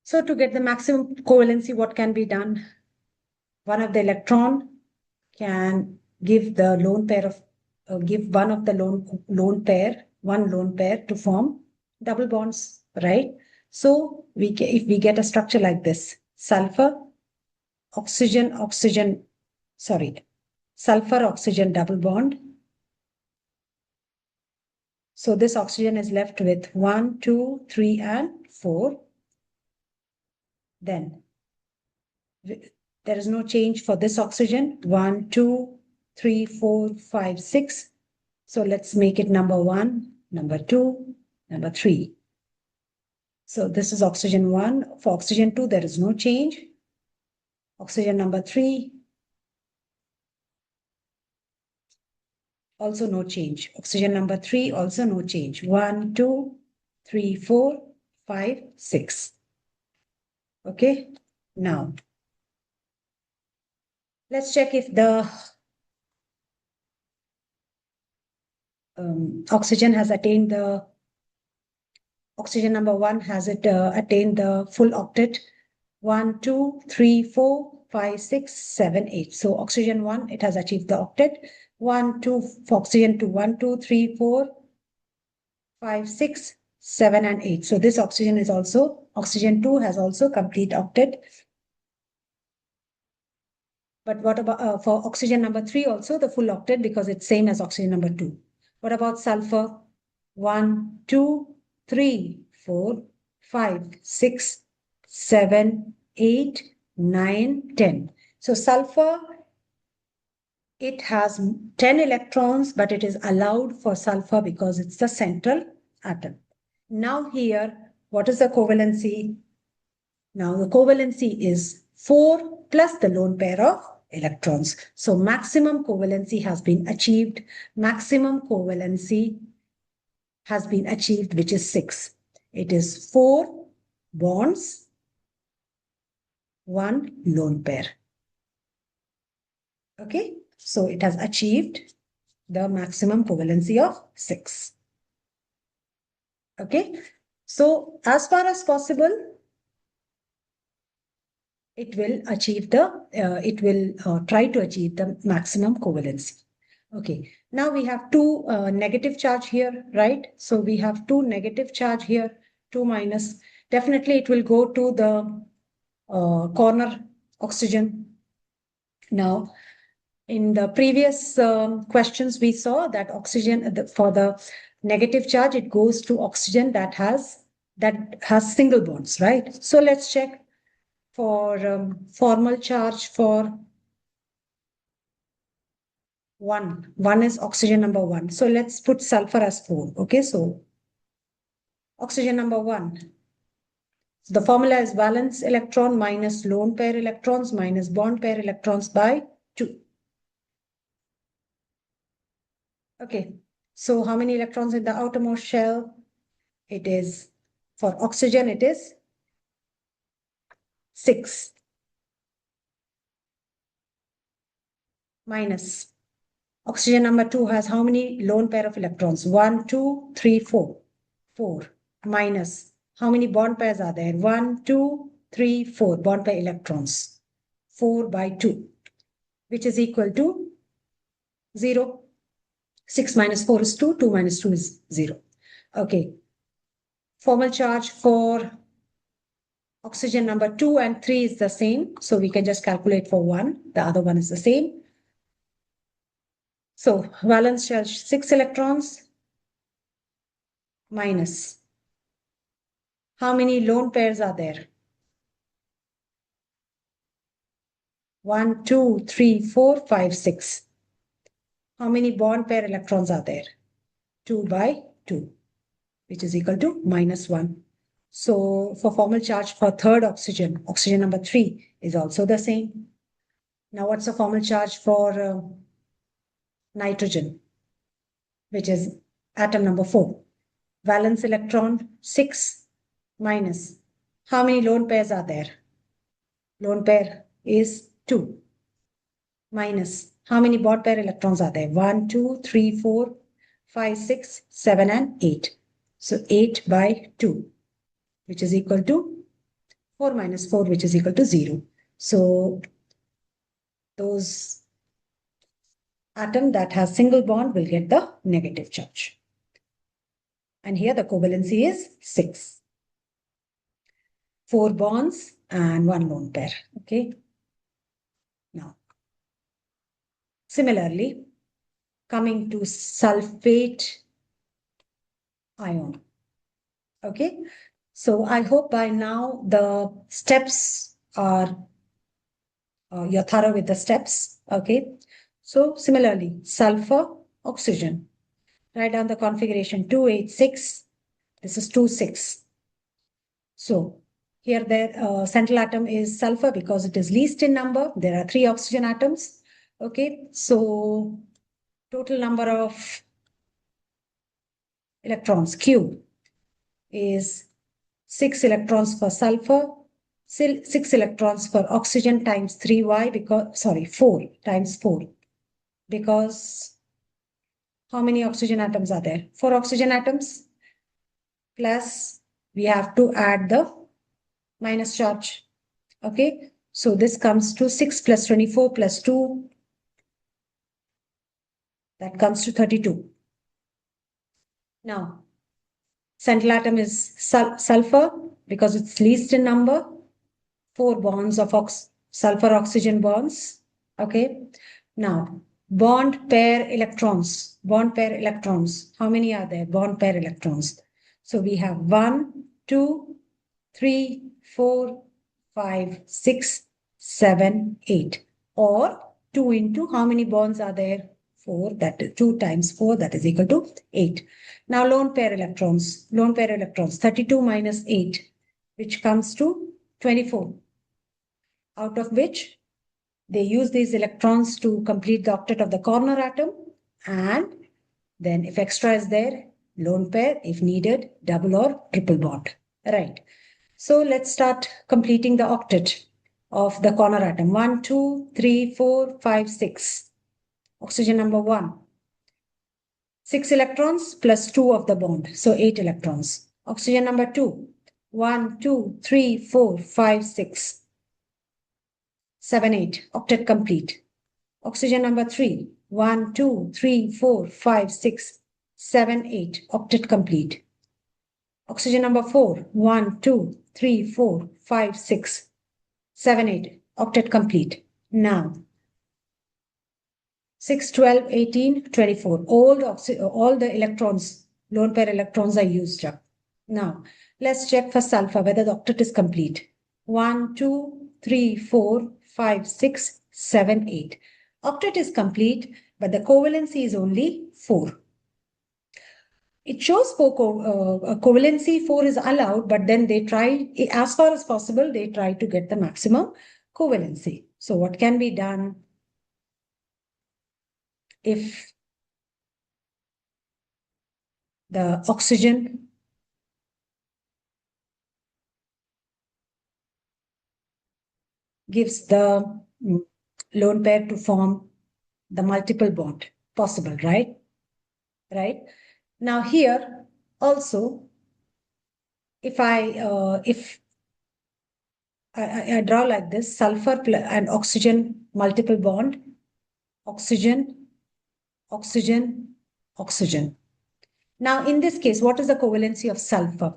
So to get the maximum covalency, what can be done? One of the electron can give the lone pair of give one of the lone pair to form double bonds, right? So if we get a structure like this, sulfur oxygen double bond. So this oxygen is left with 1, 2, 3, and 4. Then there is no change for this oxygen. 1, 2, 3, 4, 5, 6. So let's make it number 1, number 2, number 3. So this is oxygen 1. For oxygen 2, there is no change. Oxygen number 3, also no change. Oxygen number 3, also no change. 1, 2, 3, 4, 5, 6. Okay, now let's check if the oxygen has attained the oxygen number 1 has it attained the full octet. 1, 2, 3, 4, 5, 6, 7, 8. So oxygen 1, it has achieved the octet. 1, 2, for oxygen 2, 1, 2, 3, 4, 5, 6, 7, and 8. So this oxygen 2 has also complete octet. But what about for oxygen number 3 also the full octet, because it's same as oxygen number 2. What about sulfur? 1, 2, 3, 4, 5, 6, 7, 8, 9, 10. So sulfur, it has 10 electrons, but it is allowed for sulfur because it's the central atom. Now here, what is the covalency? Now the covalency is 4 plus the lone pair of electrons. So maximum covalency has been achieved. Maximum covalency has been achieved, which is 6. It is 4 bonds, 1 lone pair. Okay, so it has achieved the maximum covalency of 6. Okay, so as far as possible, it will achieve try to achieve the maximum covalency. Okay, now we have 2 negative charge here, right? So we have 2 negative charge here, 2 minus. Definitely it will go to the corner oxygen. Now, in the previous questions, we saw that oxygen, for the negative charge, it goes to oxygen that has single bonds, right? So let's check for formal charge for 1. 1 is oxygen number 1. So let's put sulfur as 4. Okay, so oxygen number 1. The formula is valence electron minus lone pair electrons minus bond pair electrons by 2. Okay, so how many electrons in the outermost shell? It is, for oxygen, it is 6. Minus oxygen number 2 has how many lone pair of electrons? 1, 2, 3, 4. 4 minus, how many bond pairs are there? 1, 2, 3, 4 bond pair electrons. 4 by 2, which is equal to 0. 6 minus 4 is 2. 2 minus 2 is 0. Okay. Formal charge for oxygen number 2 and 3 is the same. So we can just calculate for 1. The other one is the same. So valence charge 6 electrons minus. How many lone pairs are there? 1, 2, 3, 4, 5, 6. How many bond pair electrons are there? 2 by 2, which is equal to minus 1. So for formal charge for third oxygen, oxygen number 3 is also the same. Now what's the formal charge for nitrogen, which is atom number 4? Valence electron 6 minus. How many lone pairs are there? Lone pair is 2 minus. How many bond pair electrons are there? 1, 2, 3, 4, 5, 6, 7, and 8. So 8 by 2, which is equal to 4 minus 4, which is equal to 0. So those atom that has single bond will get the negative charge. And here the covalency is 6. 4 bonds and 1 lone pair. Okay. Now, similarly, coming to sulfate ion. Okay. So I hope by now the steps are, you're thorough with the steps. Okay. So similarly, sulfur, oxygen. Write down the configuration 286. This is 26. So here the central atom is sulfur because it is least in number. There are 3 oxygen atoms. Okay. So total number of electrons, Q, is 6 electrons for sulfur, 6 electrons for oxygen times 3y because, 4 times 4. Because how many oxygen atoms are there? 4 oxygen atoms. Plus we have to add the minus charge. Okay. So this comes to 6 plus 24 plus 2. That comes to 32. Now, central atom is sulfur because it's least in number. 4 bonds of sulfur-oxygen bonds. Okay. Now, bond pair electrons. Bond pair electrons. How many are there? Bond pair electrons. So we have 1, 2, 3, 4, 5, 6, 7, 8. Or 2 into how many bonds are there? 4. That is 2 times 4. That is equal to 8. Now, lone pair electrons. Lone pair electrons. 32 minus 8, which comes to 24. Out of which they use these electrons to complete the octet of the corner atom, and then if extra is there, lone pair, if needed, double or triple bond. Right. So let's start completing the octet of the corner atom. 1, 2, 3, 4, 5, 6. Oxygen number 1. 6 electrons plus 2 of the bond. So 8 electrons. Oxygen number 2. 1, 2, 3, 4, 5, 6. 7, 8. Octet complete. Oxygen number 3. 1, 2, 3, 4, 5, 6, 7, 8. Octet complete. Oxygen number 4. 1, 2, 3, 4, 5, 6, 7, 8. Octet complete. Now, 6, 12, 18, 24. All the electrons, lone pair electrons are used up. Now, let's check for sulfur whether the octet is complete. 1, 2, 3, 4, 5, 6, 7, 8. Octet is complete, but the covalency is only 4. It shows covalency 4 is allowed, but then they try, as far as possible, they try to get the maximum covalency. So what can be done if the oxygen gives the lone pair to form the multiple bond? Possible, right? Right. Now here also if I draw like this, sulfur and oxygen multiple bond, oxygen, oxygen, oxygen. Now, in this case, what is the covalency of sulfur?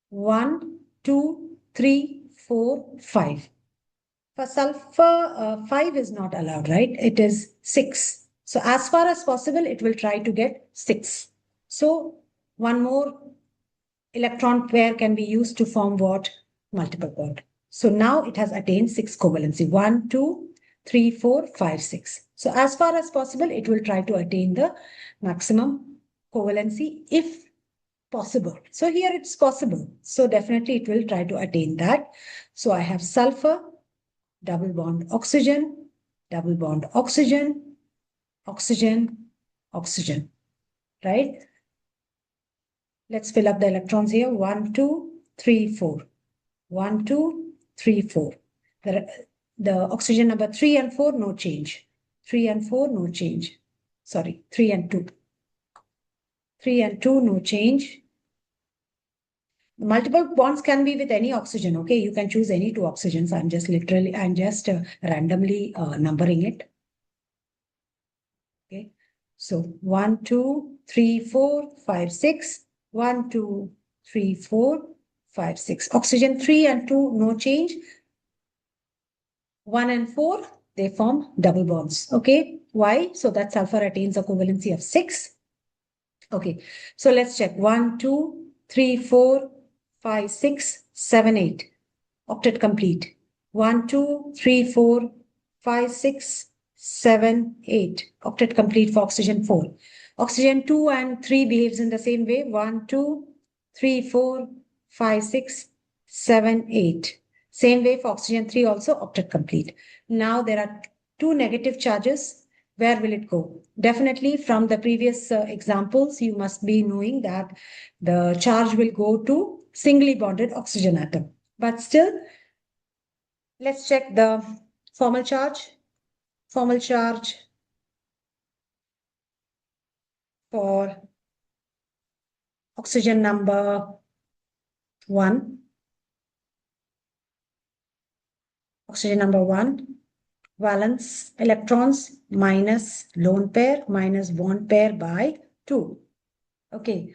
1, 2, 3, 4, 5. For sulfur, 5 is not allowed, right? It is 6. So as far as possible, it will try to get 6. So one more electron pair can be used to form what? Multiple bond. So now it has attained 6 covalency. 1, 2, 3, 4, 5, 6. So as far as possible, it will try to attain the maximum covalency if possible. So here it's possible. So definitely it will try to attain that. So I have sulfur, double bond oxygen, double bond oxygen, oxygen, oxygen, right? Let's fill up the electrons here. 1, 2, 3, 4. 1, 2, 3, 4. The oxygen number 3 and 4, no change. 3 and 4, no change. Sorry, 3 and 2. 3 and 2, no change. Multiple bonds can be with any oxygen, okay? You can choose any 2 oxygens. I'm just randomly numbering it. Okay, so 1, 2, 3, 4, 5, 6. 1, 2, 3, 4, 5, 6. Oxygen 3 and 2, no change. 1 and 4, they form double bonds. Okay, why? So that sulfur attains a covalency of 6. Okay, so let's check. 1, 2, 3, 4, 5, 6, 7, 8. Octet complete. 1, 2, 3, 4, 5, 6, 7, 8. Octet complete for oxygen 4. Oxygen 2 and 3 behaves in the same way. 1, 2, 3, 4, 5, 6, 7, 8. Same way for oxygen 3 also, octet complete. Now there are 2 negative charges. Where will it go? Definitely from the previous examples, you must be knowing that the charge will go to singly bonded oxygen atom. But still, let's check the formal charge. Formal charge for oxygen number 1. Oxygen number 1. Valence electrons minus lone pair minus bond pair by 2. Okay.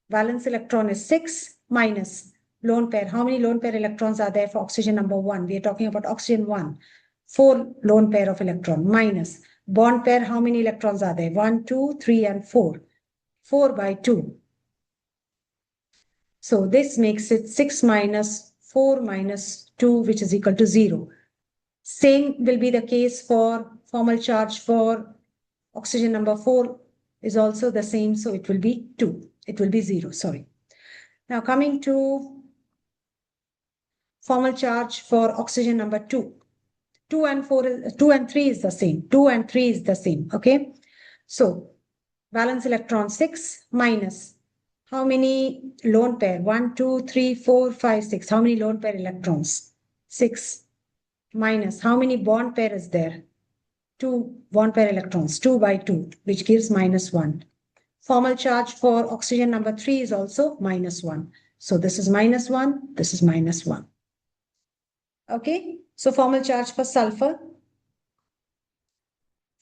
Valence electron is 6 minus lone pair. How many lone pair electrons are there for oxygen number 1? We are talking about oxygen 1. 4 lone pair of electron minus bond pair. How many electrons are there? 1, 2, 3, and 4. 4 by 2. So this makes it 6 minus 4 minus 2, which is equal to 0. Same will be the case for formal charge for oxygen number 4 is also the same. So it will be 2. It will be 0, sorry. Now coming to formal charge for oxygen number 2. 2 and 3 is the same. 2 and 3 is the same. Okay. So valence electron 6 minus how many lone pair? 1, 2, 3, 4, 5, 6. How many lone pair electrons? 6 minus how many bond pair is there? 2 bond pair electrons. 2 by 2, which gives minus 1. Formal charge for oxygen number 3 is also minus 1. So this is minus 1. This is minus 1. Okay. So formal charge for sulfur.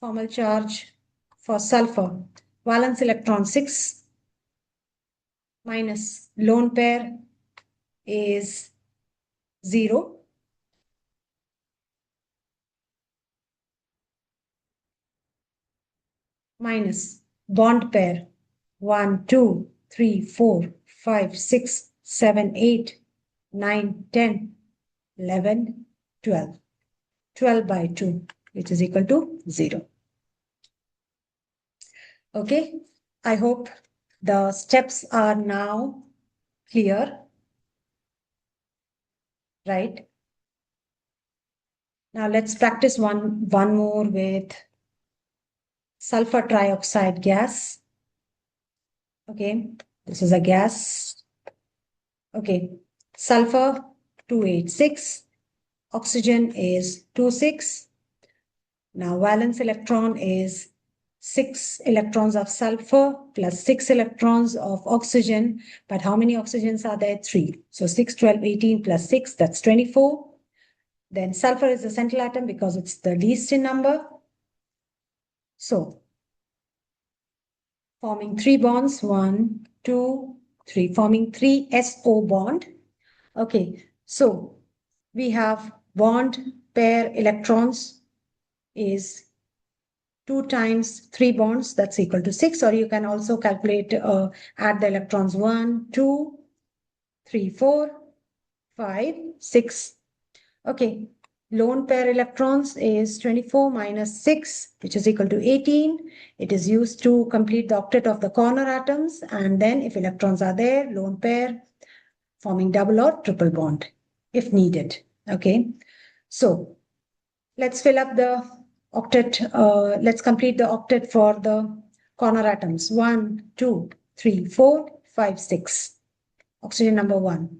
Formal charge for sulfur. Valence electron 6 minus lone pair is 0. Minus bond pair 1, 2, 3, 4, 5, 6, 7, 8, 9, 10, 11, 12. 12 by 2, which is equal to 0. Okay, I hope the steps are now clear, right? Now let's practice one more with sulfur trioxide gas. Okay, this is a gas. Okay, sulfur 286, oxygen is 26. Now valence electron is 6 electrons of sulfur plus 6 electrons of oxygen. But how many oxygens are there? 3. So 6, 12, 18 plus 6, that's 24. Then sulfur is the central atom because it's the least in number. So forming 3 bonds, 1, 2, 3, forming 3 SO bond. Okay, so we have bond pair electrons is 2 times 3 bonds, that's equal to 6, or you can also calculate, add the electrons 1, 2, 3, 4, 5, 6. Okay, lone pair electrons is 24 minus 6, which is equal to 18. It is used to complete the octet of the corner atoms, and then if electrons are there, lone pair, forming double or triple bond if needed. Okay, so let's fill up the octet. Let's complete the octet for the corner atoms. 1, 2, 3, 4, 5, 6. Oxygen number 1.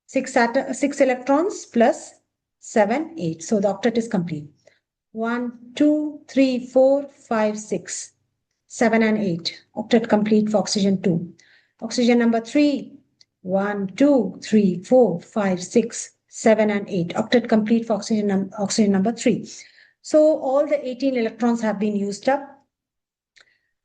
6 electrons plus 7, 8. So the octet is complete. 1, 2, 3, 4, 5, 6. 7 and 8. Octet complete for oxygen 2. Oxygen number 3. 1, 2, 3, 4, 5, 6, 7 and 8. Octet complete for oxygen number 3. So all the 18 electrons have been used up.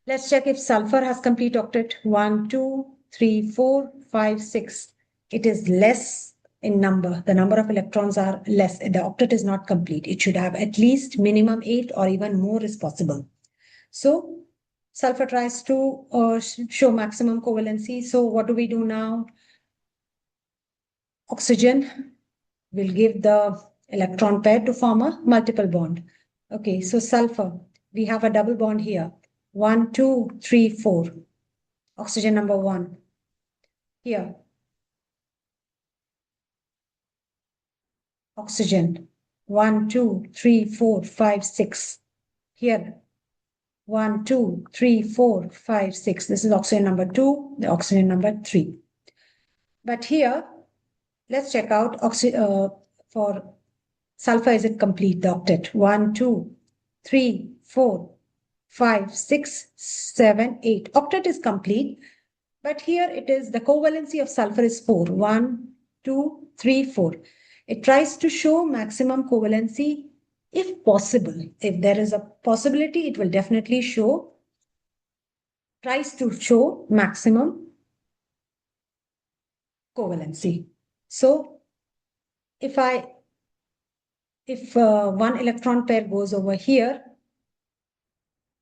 Let's check if sulfur has complete octet. 1, 2, 3, 4, 5, 6. It is less in number. The number of electrons are less. The octet is not complete. It should have at least minimum 8 or even more is possible. So sulfur tries to show maximum covalency. So what do we do now? Oxygen will give the electron pair to form a multiple bond. Okay, so sulfur, we have a double bond here. 1, 2, 3, 4. Oxygen number 1. Here. Oxygen. 1, 2, 3, 4, 5, 6. Here. 1, 2, 3, 4, 5, 6. This is oxygen number 2, the oxygen number 3. But here, let's check out for sulfur, is it complete, the octet? 1, 2, 3, 4, 5, 6, 7, 8. Octet is complete, but here it is, the covalency of sulfur is 4. 1, 2, 3, 4. It tries to show maximum covalency if possible. If there is a possibility, it will definitely tries to show maximum covalency. So if one electron pair goes over here,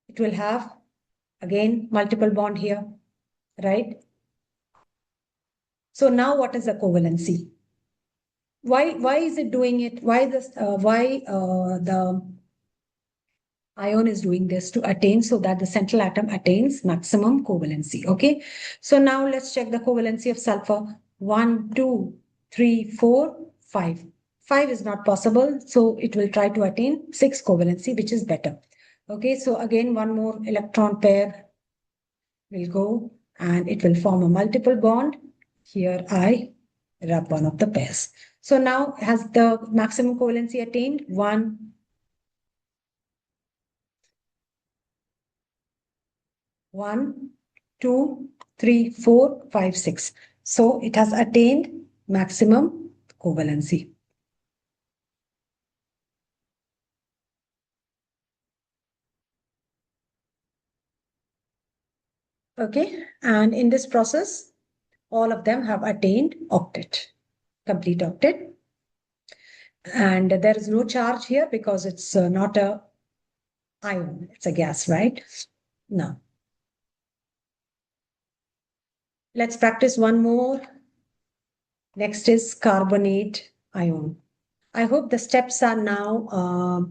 it will have again multiple bond here, right? So now what is the covalency? Why is it doing it? Why the ion is doing this to attain, so that the central atom attains maximum covalency? Okay, so now let's check the covalency of sulfur. 1, 2, 3, 4, 5. 5 is not possible, so it will try to attain 6 covalency, which is better. Okay, so again one more electron pair will go and it will form a multiple bond. Here I rub one of the pairs. So now has the maximum covalency attained? 1, 1, 2, 3, 4, 5, 6. So it has attained maximum covalency. Okay, and in this process, all of them have attained octet, complete octet. And there is no charge here because it's not a ion, it's a gas, right? Now, let's practice one more. Next is carbonate ion. I hope the steps are now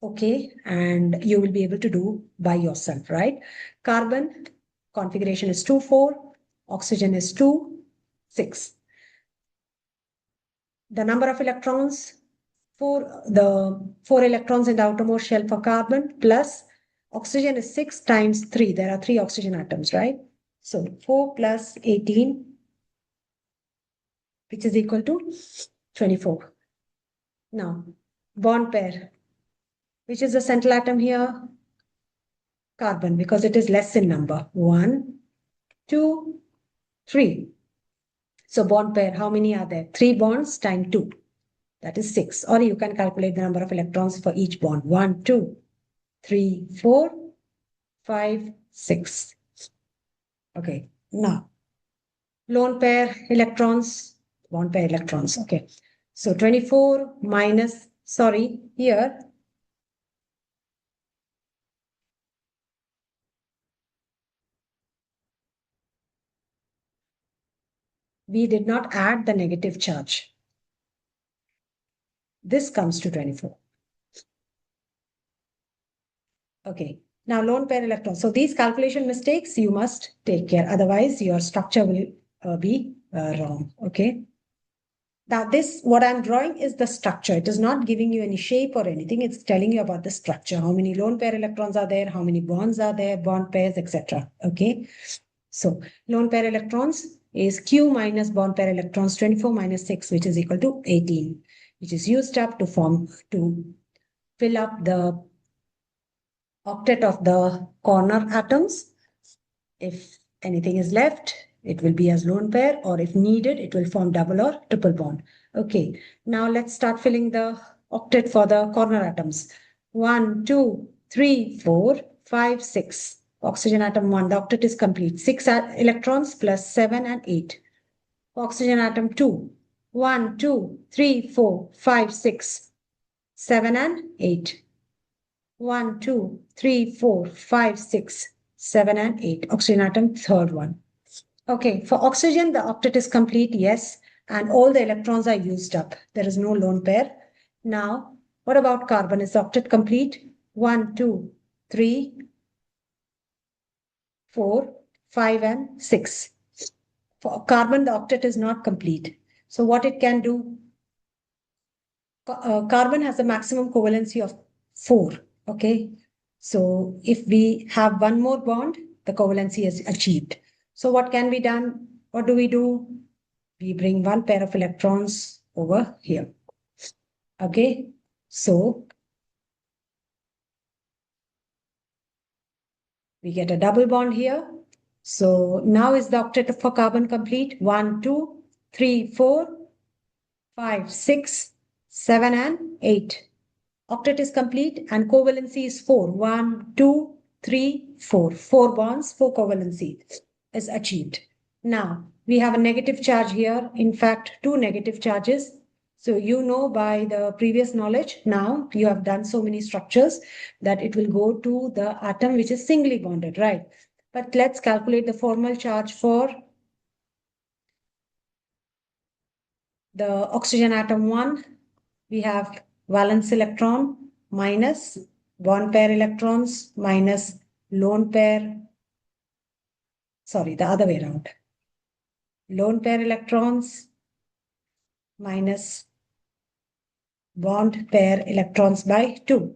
okay, and you will be able to do by yourself, right? Carbon configuration is 2, 4. Oxygen is 2, 6. The number of electrons, the 4 electrons in the outermost shell for carbon, plus oxygen is 6 times 3. There are 3 oxygen atoms, right? So 4 plus 18, which is equal to 24. Now, bond pair, which is the central atom here? carbon because it is less in number. 1, 2, 3. So bond pair, how many are there? 3 bonds times 2. That is 6. Or you can calculate the number of electrons for each bond. 1, 2, 3, 4, 5, 6. Okay. Now, lone pair electrons, bond pair electrons. Okay. So 24 minus, sorry, here. We did not add the negative charge. This comes to 24. Okay. Now, lone pair electrons. So these calculation mistakes, you must take care. Otherwise, your structure will be wrong. Okay. Now, this, what I'm drawing is the structure. It is not giving you any shape or anything. It's telling you about the structure. How many lone pair electrons are there? How many bonds are there? Bond pairs, etc. Okay. So, lone pair electrons is Q minus bond pair electrons 24 minus 6, which is equal to 18, which is used up to fill up the octet of the corner atoms. If anything is left, it will be as lone pair, or if needed, it will form double or triple bond. Okay, now let's start filling the octet for the corner atoms. 1, 2, 3, 4, 5, 6. Oxygen atom 1, the octet is complete. 6 electrons plus 7 and 8. Oxygen atom 2, 1, 2, 3, 4, 5, 6, 7 and 8. 1, 2, 3, 4, 5, 6, 7 and 8. Oxygen atom, third one. Okay, for oxygen, the octet is complete, yes, and all the electrons are used up. There is no lone pair. Now, what about carbon? Is the octet complete? 1, 2, 3, 4, 5, and 6. For carbon, the octet is not complete. So what it can do? Carbon has a maximum covalency of 4. Okay, so if we have one more bond, the covalency is achieved. So what can be done? What do? We bring one pair of electrons over here. Okay, so we get a double bond here. So now is the octet for carbon complete? 1, 2, 3, 4, 5, 6, 7, and 8. Octet is complete and covalency is 4. 1, 2, 3, 4. 4 bonds, 4 covalency is achieved. Now, we have a negative charge here. In fact, 2 negative charges. So you know by the previous knowledge, now you have done so many structures that it will go to the atom which is singly bonded, right? But let's calculate the formal charge for the oxygen atom 1. We have valence electron minus bond pair electrons minus lone pair, sorry, the other way around. Lone pair electrons minus bond pair electrons by 2.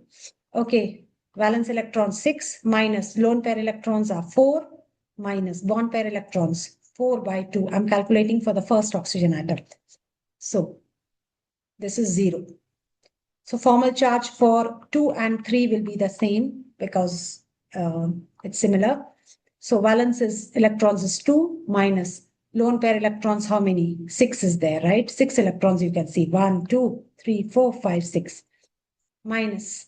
Okay, valence electrons 6 minus lone pair electrons are 4 minus bond pair electrons 4 by 2. I'm calculating for the first oxygen atom. So this is 0. So formal charge for 2 and 3 will be the same because it's similar. So valence is electrons is 2 minus lone pair electrons, how many? 6 is there, right? 6 electrons you can see. 1, 2, 3, 4, 5, 6. Minus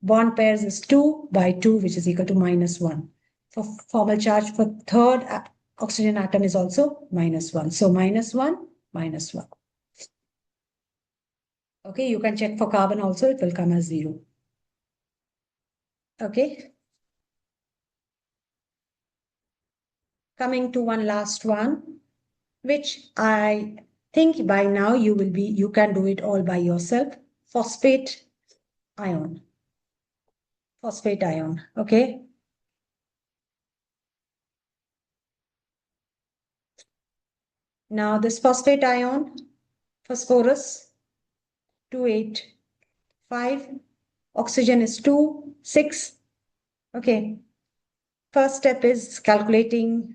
bond pairs is 2 by 2, which is equal to minus 1. For formal charge for third oxygen atom is also minus 1. So minus 1, minus 1. Okay, you can check for carbon also, it will come as 0. Okay. Coming to one last one, which I think by now you can do it all by yourself. Phosphate ion. Phosphate ion, okay. Now this phosphate ion, phosphorus, 2, 8, 5. Oxygen is 2, 6. Okay. First step is calculating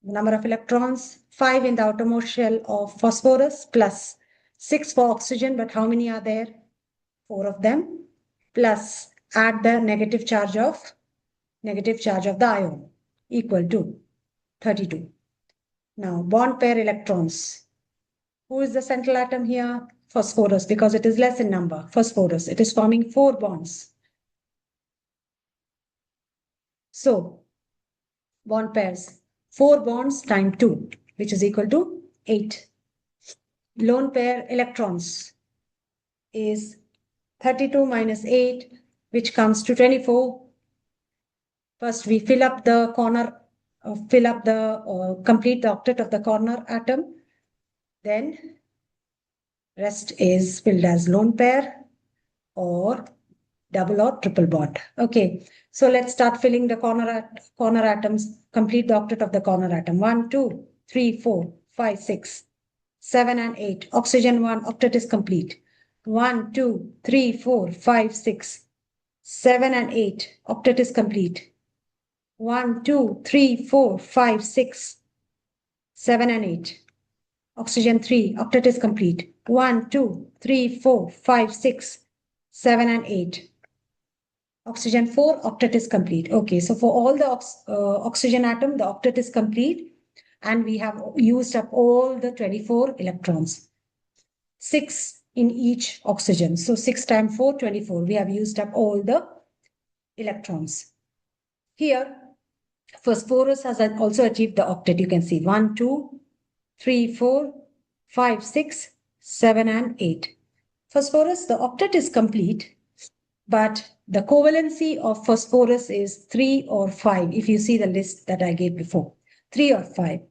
the number of electrons. 5 in the outermost shell of phosphorus plus 6 for oxygen, but how many are there? 4 of them. Plus add the negative charge of negative charge of the ion, equal to 32. Now, bond pair electrons. Who is the central atom here? Phosphorus, because it is less in number. Phosphorus, it is forming 4 bonds. So, bond pairs, 4 bonds times 2, which is equal to 8. Lone pair electrons is 32 minus 8, which comes to 24. First, we fill up the corner, complete the octet of the corner atom. Then, rest is filled as lone pair or double or triple bond. Okay, so let's start filling the corner atoms, complete the octet of the corner atom. 1, 2, 3, 4, 5, 6, 7, and 8. Oxygen 1, octet is complete. 1, 2, 3, 4, 5, 6, 7, and 8. Octet is complete. 1, 2, 3, 4, 5, 6, 7, and 8. Oxygen 3, octet is complete. 1, 2, 3, 4, 5, 6, 7, and 8. Oxygen 4, octet is complete. Okay, so for all the oxygen atom, the octet is complete, and we have used up all the 24 electrons. 6 in each oxygen. So 6 times 4, 24. We have used up all the electrons. Here, phosphorus has also achieved the octet. You can see 1, 2, 3, 4, 5, 6, 7, and 8. Phosphorus, the octet is complete, but the covalency of phosphorus is 3 or 5. If you see the list that I gave before, 3 or 5.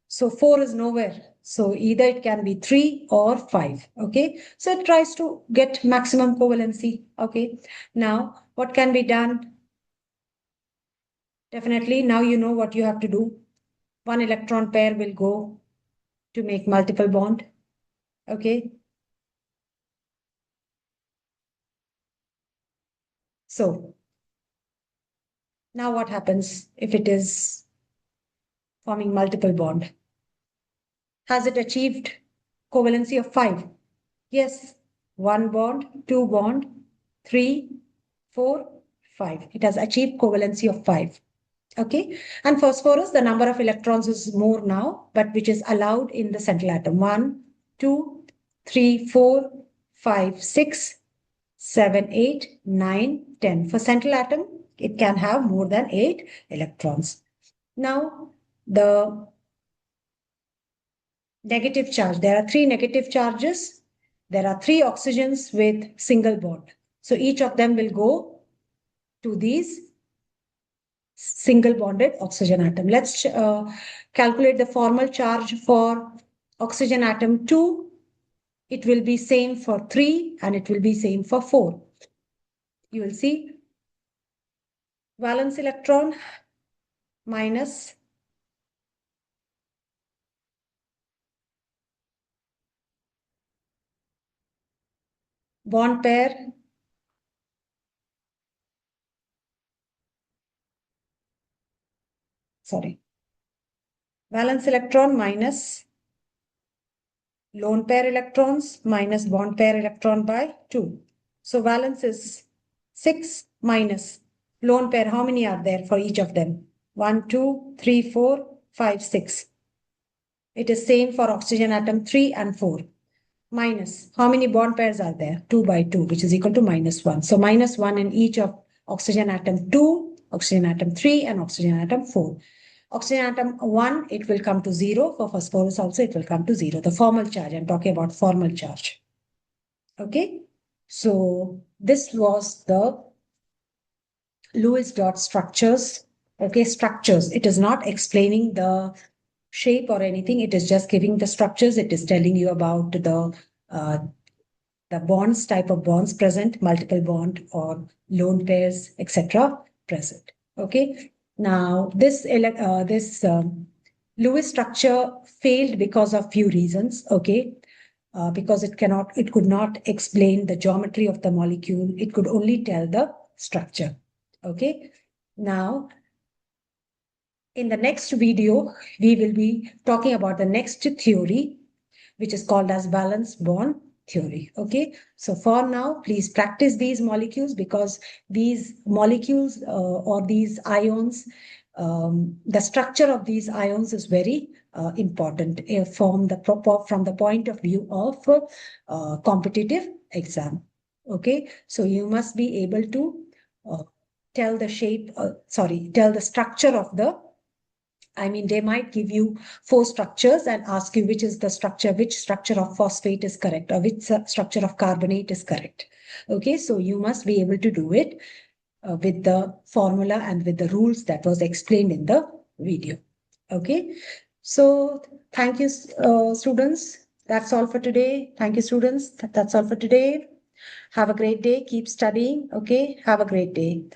So 4 is nowhere. So either it can be 3 or 5. Okay. So it tries to get maximum covalency. Okay. Now, what can be done? Definitely, now you know what you have to do. One electron pair will go to make multiple bond. Okay. So now what happens if it is forming multiple bond? Has it achieved covalency of 5? Yes. 1 bond, 2 bond, 3, 4, 5. It has achieved covalency of 5. Okay. And phosphorus, the number of electrons is more now, but which is allowed in the central atom. 1, 2, 3, 4, 5, 6, 7, 8, 9, 10. For central atom, it can have more than 8 electrons. Now, the negative charge. There are 3 negative charges. There are 3 oxygens with single bond. So each of them will go to these single bonded oxygen atom. Let's calculate the formal charge for oxygen atom 2. It will be same for 3 and it will be same for 4. You will see valence electron minus bond pair valence electron minus lone pair electrons minus bond pair electron by 2. So valence is 6 minus lone pair. How many are there for each of them? 1, 2, 3, 4, 5, 6. It is same for oxygen atom 3 and 4. Minus, how many bond pairs are there? 2 by 2, which is equal to minus 1. So minus 1 in each of oxygen atom 2, oxygen atom 3, and oxygen atom 4. Oxygen atom 1, it will come to 0. For phosphorus also, it will come to 0. The formal charge, I'm talking about formal charge. Okay. So this was the Lewis dot structures. Okay, structures. It is not explaining the shape or anything. It is just giving the structures. It is telling you about the bonds, type of bonds present, multiple bond or lone pairs, etc. present. Okay. Now this Lewis structure failed because of few reasons. Okay. Because it could not explain the geometry of the molecule. It could only tell the structure. Okay. Now, in the next video, we will be talking about the next theory, which is called as valence bond theory. Okay, so for now, please practice these molecules, because these molecules or these ions, the structure of these ions is very important from the point of view of competitive exam. Okay, so you must be able to tell the tell the structure of the, I mean, they might give you 4 structures and ask you which structure of phosphate is correct, or which structure of carbonate is correct. Okay, so you must be able to do it with the formula and with the rules that was explained in the video. Okay, so thank you, students. That's all for today. Thank you, students. That's all for today. Have a great day. Keep studying. Okay, have a great day.